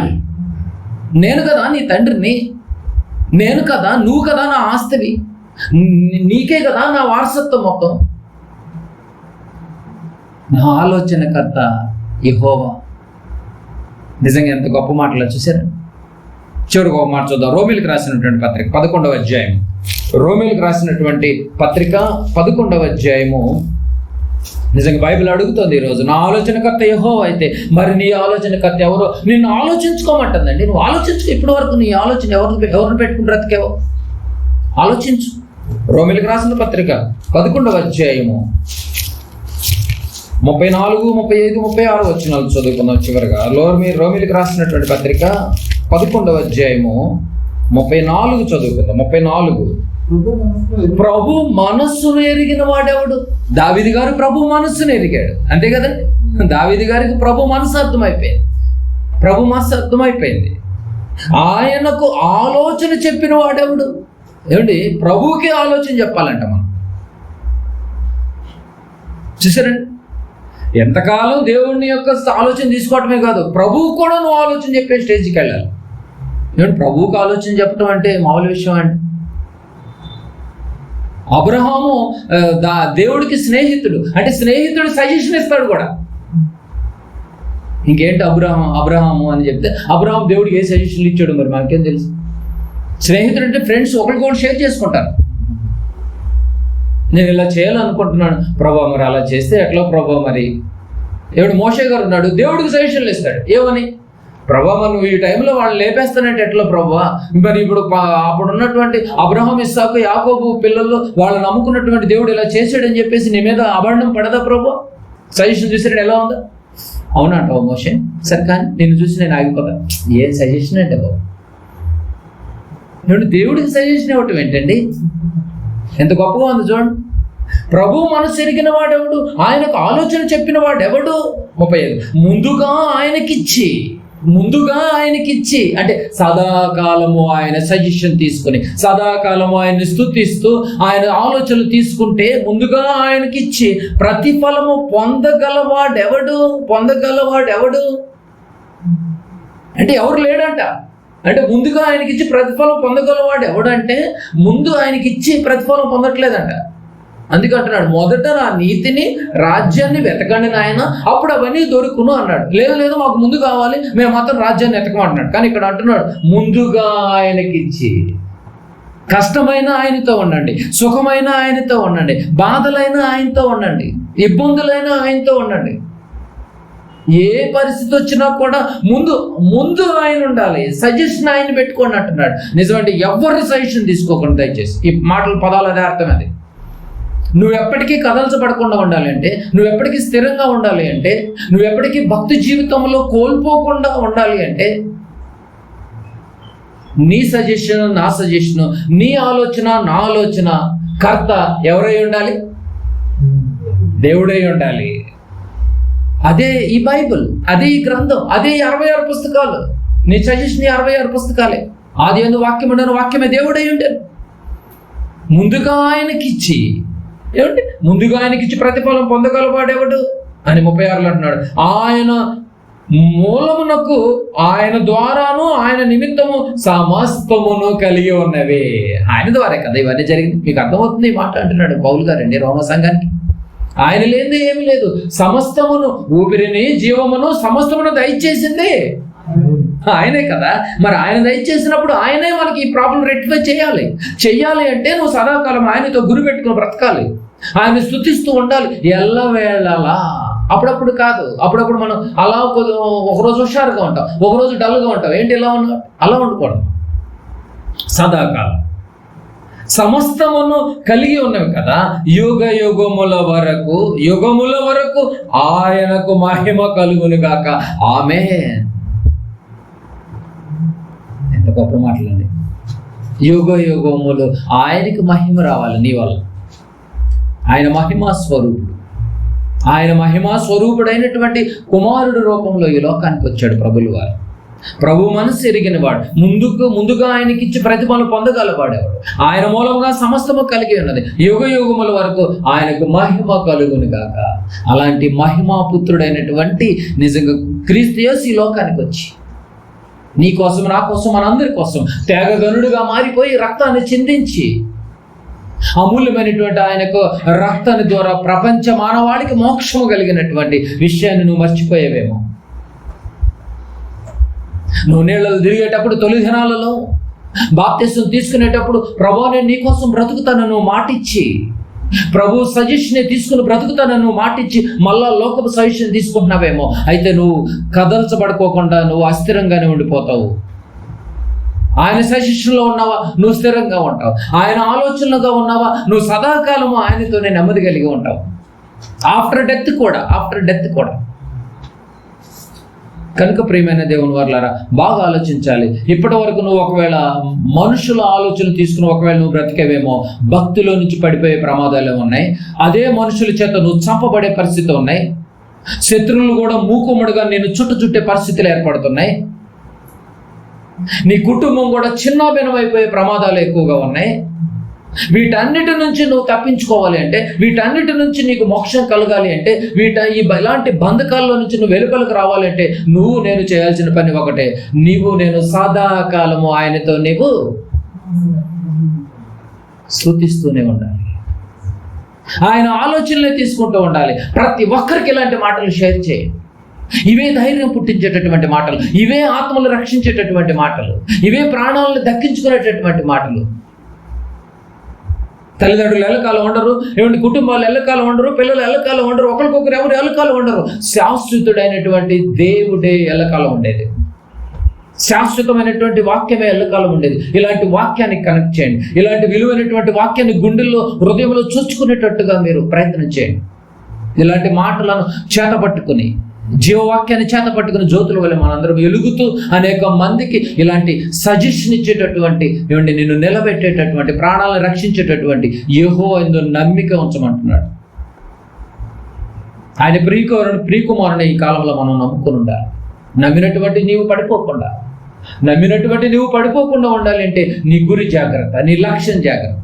నేను కదా నీ తండ్రిని, నేను కదా, నువ్వు కదా నా ఆస్తివి, నీకే కదా నా వారసత్వం మొత్తం. నా ఆలోచనకర్త యెహోవా. నిజంగా ఎంత గొప్ప మాటలు చూసారా? చివరికి ఒక మాట చూద్దాం. రోమీలకు రాసినటువంటి పత్రిక 11వ అధ్యాయం. రోమీలకు రాసినటువంటి పత్రిక 11వ అధ్యాయము. నిజంగా బైబిల్ అడుగుతుంది ఈరోజు, నా ఆలోచనకర్త యెహోవా అయితే మరి నీ ఆలోచనకర్త ఎవరో? నిన్ను ఆలోచించుకోమంటుందండి. నువ్వు ఆలోచించుకో. ఇప్పటి వరకు నీ ఆలోచన ఎవరిని పెట్టుకుని బ్రతికేవో ఆలోచించు. రోమీలకు రాసిన పత్రిక 11వ అధ్యాయము 34, 35, 36 వచనాలు చదువుకుందాం చివరిగా. రోమీలకు రాసినటువంటి పత్రిక 11వ అధ్యాయము 34 చదువుకుందాం. 34. ప్రభు మనస్సును ఎరిగిన వాడెవడు? దావీదు గారు ప్రభు మనస్సును ఎరిగాడు, అంతే కదండి. దావీదు గారికి ప్రభు మనసు అర్థమైపోయింది. ఆయనకు ఆలోచన చెప్పిన వాడెవడు? ఏమండి, ప్రభువుకి ఆలోచన చెప్పాలంట మనం. చూసారండి, ఎంతకాలం దేవుని యొక్క ఆలోచన తీసుకోవటమే కాదు, ప్రభువు కూడా నువ్వు ఆలోచన చెప్పే స్టేజ్కి వెళ్ళాలి. ఏమంటే ప్రభువుకి ఆలోచన చెప్పడం అంటే మామూలు విషయం అండి. అబ్రహాము దేవుడికి స్నేహితుడు, అంటే స్నేహితుడు సజెషన్ ఇస్తాడు కూడా. ఇంకేంటి అబ్రహాము అని చెప్తే అబ్రహాం దేవుడికి ఏ సజెషన్లు ఇచ్చాడు మరి మనకేం తెలుసు? స్నేహితుడు అంటే ఫ్రెండ్స్ ఒకరికొకరు షేర్ చేసుకుంటారు. నేను ఇలా చేయాలనుకుంటున్నాను ప్రభా, మరి అలా చేస్తే ఎట్లా ప్రభా? మరి దేవుడు మోషే గారు ఉన్నాడు, దేవుడికి సజెషన్లు ఇస్తాడు. ఏమని? ప్రభా, మరి నువ్వు ఈ టైంలో వాళ్ళు లేపేస్తానంటే ఎట్లా ప్రభా? మరి ఇప్పుడు అప్పుడు ఉన్నటువంటి అబ్రహాం, ఇస్సాకు, యాకోబు పిల్లలు వాళ్ళు నమ్ముకున్నటువంటి దేవుడు ఇలా చేశాడని చెప్పేసి నీ మీద అభరణం పడదా ప్రభా? సజెషన్ చూసాడు, ఎలా ఉందా? అవునా అంటావు మోషే? సరే కానీ నిన్ను చూసి నేను ఆగిపోతా. ఏం సజెషన్ అంటే బాబు? దేవుడికి సజెషన్ ఇవ్వటం ఏంటండి? ఎంత గొప్పగా ఉంది చూడండి. ప్రభు మనసు ఎరిగిన వాడెవడు? ఆయనకు ఆలోచన చెప్పిన వాడెవడు? 35. ముందుగా ఆయనకిచ్చి అంటే సదాకాలము ఆయన సజెషన్ తీసుకుని, సదాకాలము ఆయన్ని స్తుతిస్తూ ఆయన ఆలోచనలు తీసుకుంటే ముందుగా ఆయనకిచ్చి ప్రతిఫలము పొందగలవాడెవడు? అంటే ఎవరు లేడంట. అంటే ముందుగా ఆయనకిచ్చి ప్రతిఫలం పొందగలవాడు ఎవడంటే ముందు ఆయనకిచ్చి ప్రతిఫలం పొందట్లేదంట. అందుకంటున్నాడు, మొదట నా నీతిని, రాజ్యాన్ని వెతకండి నాయన, అప్పుడు అవన్నీ దొరుకును అన్నాడు. లేదు మాకు ముందు కావాలి, మేము మాత్రం రాజ్యాన్ని వెతకమంటున్నాడు. కానీ ఇక్కడ అంటున్నాడు, ముందుగా ఆయనకిచ్చి. కష్టమైన ఆయనతో ఉండండి, సుఖమైన ఆయనతో ఉండండి, బాధలైన ఆయనతో ఉండండి, ఇబ్బందులైన ఆయనతో ఉండండి. ఏ పరిస్థితి వచ్చినా కూడా ముందు ఆయన ఉండాలి. సజెషన్ ఆయన పెట్టుకోండి అంటున్నాడు. నిజమంటే ఎవరి సజెషన్ తీసుకోకండి దయచేసి. ఈ మాటల పదాలు అదే అర్థం. అది నువ్వు ఎప్పటికీ కదల్చబడకుండా ఉండాలి అంటే, నువ్వు ఎప్పటికీ స్థిరంగా ఉండాలి అంటే, నువ్వు ఎప్పటికీ భక్తి జీవితంలో కోల్పోకుండా ఉండాలి అంటే, నీ సజెషన్, నా సజెషన్, నీ ఆలోచన, నా ఆలోచన కర్త ఎవరై ఉండాలి? దేవుడై ఉండాలి. అదే ఈ బైబిల్, అదే ఈ గ్రంథం, అదే 66 పుస్తకాలు. నీ సజెషన్ 66 పుస్తకాలే. ఆది యందు వాక్యం ఉండను, వాక్యమే దేవుడై ఉండేను. ముందుగా ఆయనకిచ్చి ముందుగా ఆయనకిచ్చి ప్రతిఫలం పొందగలవాడెవడు అని 36లో అంటున్నాడు. ఆయన మూలమునకు, ఆయన ద్వారాను, ఆయన నిమిత్తము సమస్తమును కలిగి ఉన్నవే. ఆయన ద్వారా కదా ఇవన్నీ జరిగింది. మీకు అర్థమవుతుంది ఈ మాట అంటున్నాడు పౌలు గారండి రోమ సంఘానికి. ఆయన లేనిదే ఏమి లేదు. సమస్తమును, ఊపిరిని, జీవమును, సమస్తమును దయచేసింది ఆయనే కదా. మరి ఆయన దయచేసినప్పుడు ఆయనే మనకి ఈ ప్రాబ్లం రెక్టిఫై చెయ్యాలి అంటే నువ్వు సదాకాలం ఆయనతో గురి పెట్టుకుని బ్రతకాలి. ఆయన స్తుతిస్తూ ఉండాలి ఎల్లవేళలా. అప్పుడప్పుడు కాదు, అప్పుడప్పుడు మనం అలా ఒకరోజు హుషారుగా ఉంటాం, ఒకరోజు డల్గా ఉంటాం. ఏంటి ఇలా ఉన్నా? అలా ఉండకూడదు. సదాకాలం సమస్తమును కలిగి ఉన్నవి కదా. యుగముల వరకు ఆయనకు మహిమ కలుగును గాక. ఆమేన్. ఎంత గొప్ప మాటలండి. యుగములు ఆయనకు మహిమ రావాలి నీ వల్ల. ఆయన మహిమా స్వరూపుడు. ఆయన మహిమా స్వరూపుడైనటువంటి కుమారుడు రూపంలో ఈ లోకానికి వచ్చాడు ప్రభులు వారు. ప్రభు మనసు ఎరిగిన వాడు, ముందుగా ఆయనకిచ్చి ప్రతిఫలం పొందగలవాడేవాడు. ఆయన మూలంగా సమస్తము కలిగి ఉన్నది. యుగముల వరకు ఆయనకు మహిమ కలుగును గాక. అలాంటి మహిమా పుత్రుడైనటువంటి నిజంగా క్రీస్తు యేసు ఈ లోకానికి వచ్చి నీ కోసం, నా కోసం, మనందరి కోసం త్యాగగనుడుగా మారిపోయి రక్తాన్ని చిందించి అమూల్యమైనటువంటి ఆయనకు రక్తాన్ని ద్వారా ప్రపంచ మానవాళికి మోక్షము కలిగినటువంటి విషయాన్ని నువ్వు మర్చిపోయేవేమో. నువ్వు నీళ్ళలో తిరిగేటప్పుడు తొలి దినాలలో బాప్తిసం తీసుకునేటప్పుడు ప్రభువా నేను నీకోసం బ్రతుకుతాను నువ్వు మాటిచ్చి, ప్రభు సజెషన్ తీసుకుని బ్రతుకుతాను నువ్వు మాటిచ్చి మళ్ళా లోకపు సజెషన్ తీసుకుంటున్నావేమో. అయితే నువ్వు కదల్చబడుకోకుండా నువ్వు అస్థిరంగానే ఉండిపోతావు. ఆయన సజెషన్లో ఉన్నావా, నువ్వు స్థిరంగా ఉంటావు. ఆయన ఆలోచనలుగా ఉన్నావా, నువ్వు సదాకాలము ఆయనతోనే నెమ్మది కలిగి ఉంటావు. ఆఫ్టర్ డెత్ కూడా. కనుక ప్రియమైన దేవుని వారలారా బాగా ఆలోచించాలి. ఇప్పటి వరకు నువ్వు ఒకవేళ మనుషుల ఆలోచన తీసుకుని ఒకవేళ నువ్వు బ్రతికేవేమో, భక్తిలో నుంచి పడిపోయే ప్రమాదాలు ఉన్నాయి. అదే మనుషుల చేత నువ్వు చంపబడే పరిస్థితి ఉన్నాయి. శత్రువులు కూడా మూకుమ్మడిగా నేను చుట్టే పరిస్థితులు ఏర్పడుతున్నాయి. నీ కుటుంబం కూడా చిన్నాభిన్నమైపోయే ప్రమాదాలు ఎక్కువగా ఉన్నాయి. వీటన్నిటి నుంచి నువ్వు తప్పించుకోవాలి అంటే, వీటన్నిటి నుంచి నీకు మోక్షం కలగాలి అంటే, ఇలాంటి బంధకాల్లో నుంచి నువ్వు వెలుపలకు రావాలి అంటే నేను చేయాల్సిన పని ఒకటే. నేను సదాకాలము ఆయనతో నీవు స్తుతిస్తూనే ఉండాలి. ఆయన ఆలోచనలే తీసుకుంటూ ఉండాలి. ప్రతి ఒక్కరికి ఇలాంటి మాటలు షేర్ చేయి. ఇవే ధైర్యం పుట్టించేటటువంటి మాటలు, ఇవే ఆత్మలు రక్షించేటటువంటి మాటలు, ఇవే ప్రాణాలను దక్కించుకునేటటువంటి మాటలు. తల్లిదండ్రులు ఎల్లకాలం ఉండరు, కుటుంబాలు ఎల్లకాలం ఉండరు, పిల్లలు ఎల్లకాలం ఉండరు, ఒకరికొకరు ఎవరు ఎల్లకాలం ఉండరు. శాశ్వతుడైనటువంటి దేవుడే ఎల్లకాలం ఉండేది. శాశ్వతమైనటువంటి వాక్యమే ఎల్లకాలం ఉండేది. ఇలాంటి వాక్యాన్ని కనెక్ట్ చేయండి. ఇలాంటి విలువైనటువంటి వాక్యాన్ని గుండెల్లో, హృదయంలో చూచుకునేటట్టుగా మీరు ప్రయత్నం చేయండి. ఇలాంటి మాటలను చేతపట్టుకుని, జీవవాక్యాన్ని చేతపట్టుకుని జ్యోతుల వల్ల మనందరం ఎలుగుతూ అనేక మందికి ఇలాంటి సజెషన్ ఇచ్చేటటువంటి, నిన్ను నిలబెట్టేటటువంటి, ప్రాణాలను రక్షించేటటువంటి యెహోవా యందు నమ్మిక ఉంచమంటున్నాడు. ఆయన ప్రియకుమారుని ఈ కాలంలో మనం నమ్ముకుని ఉండాలి. నమ్మినటువంటి నీవు పడిపోకుండా ఉండాలి అంటే నీ గురి జాగ్రత్త, నీ లక్ష్యం జాగ్రత్త.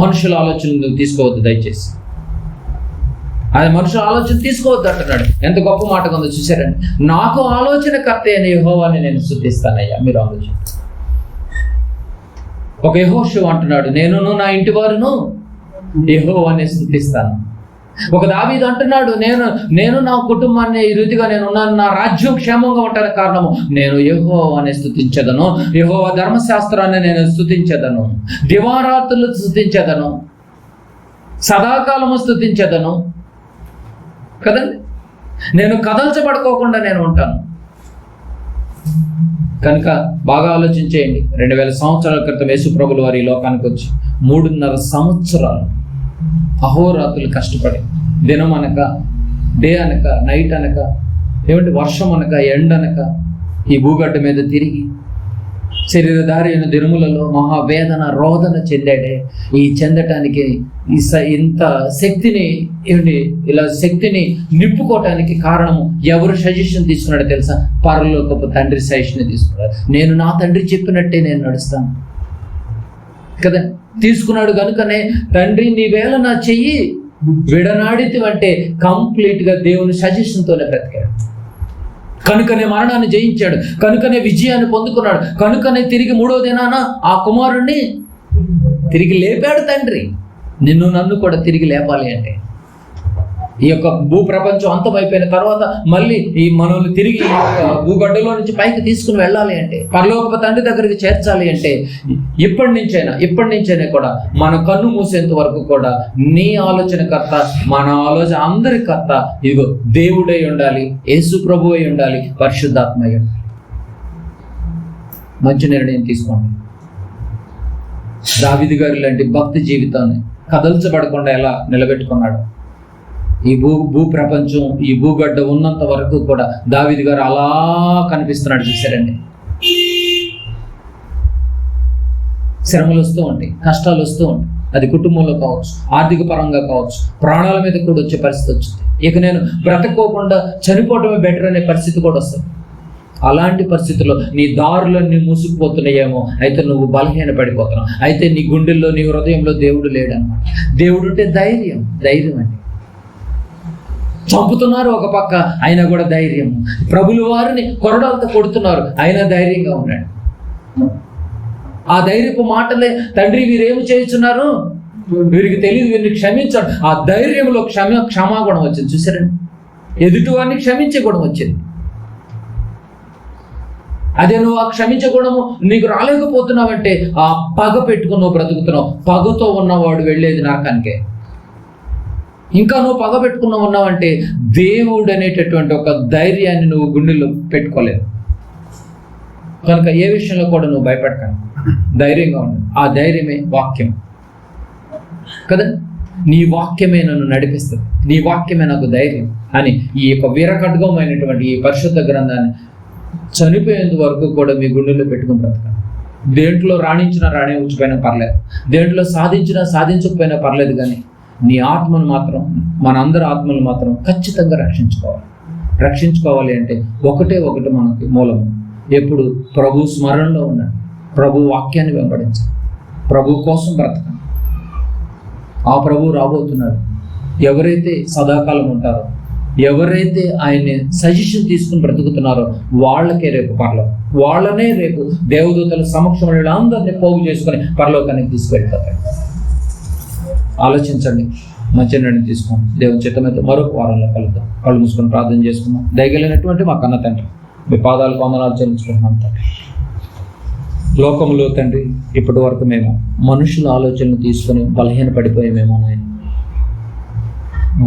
మనుషుల ఆలోచనలు తీసుకోవద్దు దయచేసి. ఆయన మనుషుల ఆలోచన తీసుకోవద్దు అంటున్నాడు. ఎంత గొప్ప మాట ఉందో చూశారండి. నాకు ఆలోచనకర్త అయిన యెహోవాని నేను స్తుతిస్తానయ్యా. మీరు ఆలోచన. ఒక యెహోషువ అంటున్నాడు, నేను నా ఇంటి వారును యెహోవాని స్తుతిస్తాను. ఒక దావీదు అంటున్నాడు, నేను నా కుటుంబాన్ని ఈ రీతిగా నేను ఉన్నాను, నా రాజ్యం క్షేమంగా ఉండడానికి కారణము నేను యెహోవాని స్తుతించదను, యెహోవా ధర్మశాస్త్రాన్ని నేను స్తుతించదను, దివారాత్రులు స్తుతించదను, సదాకాలము స్తుతించదను కదండి. నేను కదల్చబడుకోకుండా నేను ఉంటాను. కనుక బాగా ఆలోచించేయండి. 2000 సంవత్సరాల క్రితం యేసు ప్రభులు వారి లోకానికి వచ్చి 3.5 సంవత్సరాలు అహోరాత్రులు కష్టపడి, దినం అనక, డే అనక, నైట్ అనక, వర్షం అనక, ఎండ అనక ఈ భూగడ్డ మీద తిరిగి శరీరధారి అయిన దినములలో మహావేదన రోదన చెందాడే. ఈ చెందటానికి ఇంత శక్తిని ఇలా శక్తిని నింపుకోవటానికి కారణము ఎవరు సజెషన్ తీసుకున్నాడో తెలుసా? పరలోకపు తండ్రి సజెషన్ తీసుకున్నాడు. నేను నా తండ్రి చెప్పినట్టే నేను నడుస్తాను కదా, తీసుకున్నాడు కనుకనే తండ్రి నీవేళ నా చెయ్యి విడనాడితివంటే కంప్లీట్గా దేవుని సజెషన్తోనే బ్రతికాడు. కనుకనే మరణాన్ని జయించాడు, కనుకనే విజయాన్ని పొందుకున్నాడు, కనుకనే తిరిగి 3వ దినాన ఆ కుమారుణ్ణి తిరిగి లేపాడు తండ్రి. నిన్ను నన్ను కూడా తిరిగి లేపాలి అంటే, ఈ యొక్క భూప్రపంచం అంతమైపోయిన తర్వాత మళ్ళీ ఈ మనల్ని తిరిగి భూగడ్డలో నుంచి పైకి తీసుకుని వెళ్ళాలి అంటే, పరలోకపు తండ్రి దగ్గరికి చేర్చాలి అంటే ఇప్పటి నుంచైనా కూడా మన కన్ను మూసేంత వరకు కూడా నీ ఆలోచనకర్త, మన ఆలోచన అందరి కర్త ఇదిగో దేవుడై ఉండాలి, యేసు ప్రభు అయి ఉండాలి, పరిశుద్ధాత్మ అయి ఉండాలి. మంచి నిర్ణయం తీసుకోండి. దావీదు గారి లాంటి భక్తి జీవితాన్ని కదల్చబడకుండా ఎలా నిలబెట్టుకున్నాడు. ఈ భూప్రపంచం ఈ భూగడ్డ ఉన్నంత వరకు కూడా దావీదు గారు అలా కనిపిస్తున్నాడు. చూశారండి, శ్రమలు వస్తూ ఉంటాయి, కష్టాలు వస్తూ ఉంటాయి. అది కుటుంబంలో కావచ్చు, ఆర్థిక పరంగా కావచ్చు, ప్రాణాల మీద కూడా వచ్చే పరిస్థితి వచ్చింది. ఇక నేను బ్రతకోకుండా చనిపోవటమే బెటర్ అనే పరిస్థితి కూడా వస్తుంది. అలాంటి పరిస్థితుల్లో నీ దారులన్నీ మూసుకుపోతున్నాయేమో, అయితే నువ్వు బలహీన పడిపోతున్నావు, అయితే నీ గుండెల్లో నీ హృదయంలో దేవుడు లేడనమాట. దేవుడు అంటే ధైర్యం అండి. చంపుతున్నారు ఒక పక్క, అయినా కూడా ధైర్యం. ప్రభులు వారిని కొరడాలతో కొడుతున్నారు, అయినా ధైర్యంగా ఉన్నాడు. ఆ ధైర్యపు మాటలే, తండ్రి వీరేమి చేస్తున్నారు, వీరికి తెలియదు, వీరిని క్షమించాడు. ఆ ధైర్యంలో క్షమాగుణం వచ్చింది. చూసారండి, ఎదుటి వారిని క్షమించే గుణం వచ్చింది. అదే నువ్వు ఆ క్షమించే గుణము నీకు రాలేకపోతున్నావంటే ఆ పగ పెట్టుకుని నువ్వు బ్రతుకుతున్నావు. పగతో ఉన్నవాడు వెళ్ళేది నరకానికే. ఇంకా నువ్వు పగ పెట్టుకున్నా ఉన్నావంటే దేవుడు అనేటటువంటి ఒక ధైర్యాన్ని నువ్వు గుండెల్లో పెట్టుకోలేదు. కనుక ఏ విషయంలో కూడా నువ్వు భయపడకండి, ధైర్యంగా ఉండు. ఆ ధైర్యమే వాక్యం కదా. నీ వాక్యమే నన్ను నడిపిస్తుంది, నీ వాక్యమే నాకు ధైర్యం అని ఈ యొక్క వీరఖడ్గమైనటువంటి ఈ పరిశుద్ధ గ్రంథాన్ని చనిపోయేంత వరకు కూడా మీ గుండెల్లో పెట్టుకుని బ్రతకండి. దేంట్లో రాణించకపోయినా పర్లేదు, దేంట్లో సాధించకపోయినా పర్లేదు, కానీ నీ ఆత్మను మాత్రం, మనందరి ఆత్మను మాత్రం ఖచ్చితంగా రక్షించుకోవాలి అంటే ఒకటి మనకి మూలము. ఎప్పుడు ప్రభు స్మరణలో ఉండండి, ప్రభు వాక్యాన్ని వెంబడించండి, ప్రభు కోసం బ్రతకండి. ఆ ప్రభు రాబోతున్నాడు. ఎవరైతే సదాకాలం ఉంటారో, ఎవరైతే ఆయన్ని సజెషన్ తీసుకుని బ్రతుకుతున్నారో వాళ్ళకే రేపు పరలోకం, వాళ్ళనే రేపు దేవదూతల సమక్షంలో అందరినీ పోగు చేసుకొని పరలోకానికి తీసుకెళ్తారు. ఆలోచించండి, మంచి నిర్ణయం తీసుకోండి. దేవుని చిత్తమైతే మరొక వారంలో కలుద్దాం. కళ్ళు మూసుకొని ప్రార్థన చేసుకుందాం. దయగలిగినటువంటి మా కన్న తండ్రి, మీ పాదాలకు వందనాలు చెల్లించుకుంటున్నాం తండ్రి. లోకంలో తండ్రి ఇప్పటి వరకు మేము మనుషుల ఆలోచనలు తీసుకొని బలహీన పడిపోయామేమో నాయన,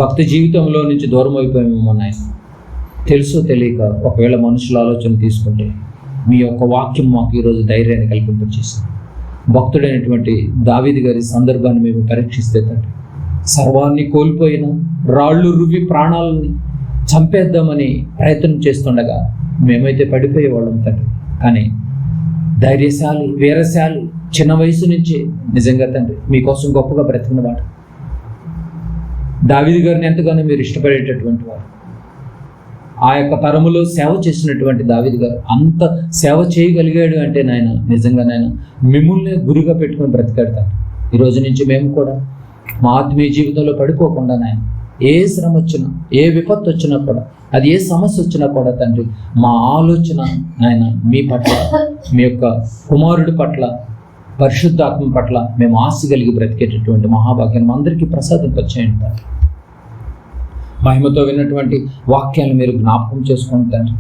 భక్తి జీవితంలో నుంచి దూరం అయిపోయామేమో నాయన. తెలుసో తెలియక ఒకవేళ మనుషుల ఆలోచన తీసుకుంటే మీ యొక్క వాక్యం మాకు ఈరోజు ధైర్యాన్ని కల్పింపచేసింది. భక్తుడైనటువంటి దావీదు గారి సందర్భాన్ని మేము పరీక్షిస్తే తండ్రి, సర్వాన్ని కోల్పోయిన రాళ్ళు రువి ప్రాణాలని చంపేద్దామని ప్రయత్నం చేస్తుండగా మేమైతే పడిపోయేవాళ్ళం తండ్రి. కానీ ధైర్యశాలి, వీరశాలి, చిన్న వయసు నుంచే నిజంగా తండ్రి మీకోసం గొప్పగా బ్రతికిన వాడు. దావీదు గారిని ఎంతగానో మీరు ఇష్టపడేటటువంటి వారు. ఆ యొక్క తరములో సేవ చేసినటువంటి దావీదు గారు అంత సేవ చేయగలిగాడు అంటే నాయన, నిజంగా నాయన మిమ్మల్ని గురుగా పెట్టుకుని బ్రతికాడతాను. ఈరోజు నుంచి మేము కూడా మా ఆత్మీయ జీవితంలో పడిపోకుండా నాయన, ఏ శ్రమ వచ్చినా, ఏ విపత్తు వచ్చినా కూడా, అది ఏ సమస్య వచ్చినా కూడా తండ్రి, మా ఆలోచన నాయన మీ పట్ల, మీ యొక్క కుమారుడి పట్ల, పరిశుద్ధాత్మ పట్ల మేము ఆశ కలిగి బ్రతికేటటువంటి మహాభాగ్యాన్ని అందరికీ ప్రసాదింపచేయండి. మహిమతో విన్నటువంటి వాక్యాన్ని మీరు జ్ఞాపకం చేసుకుంటారు.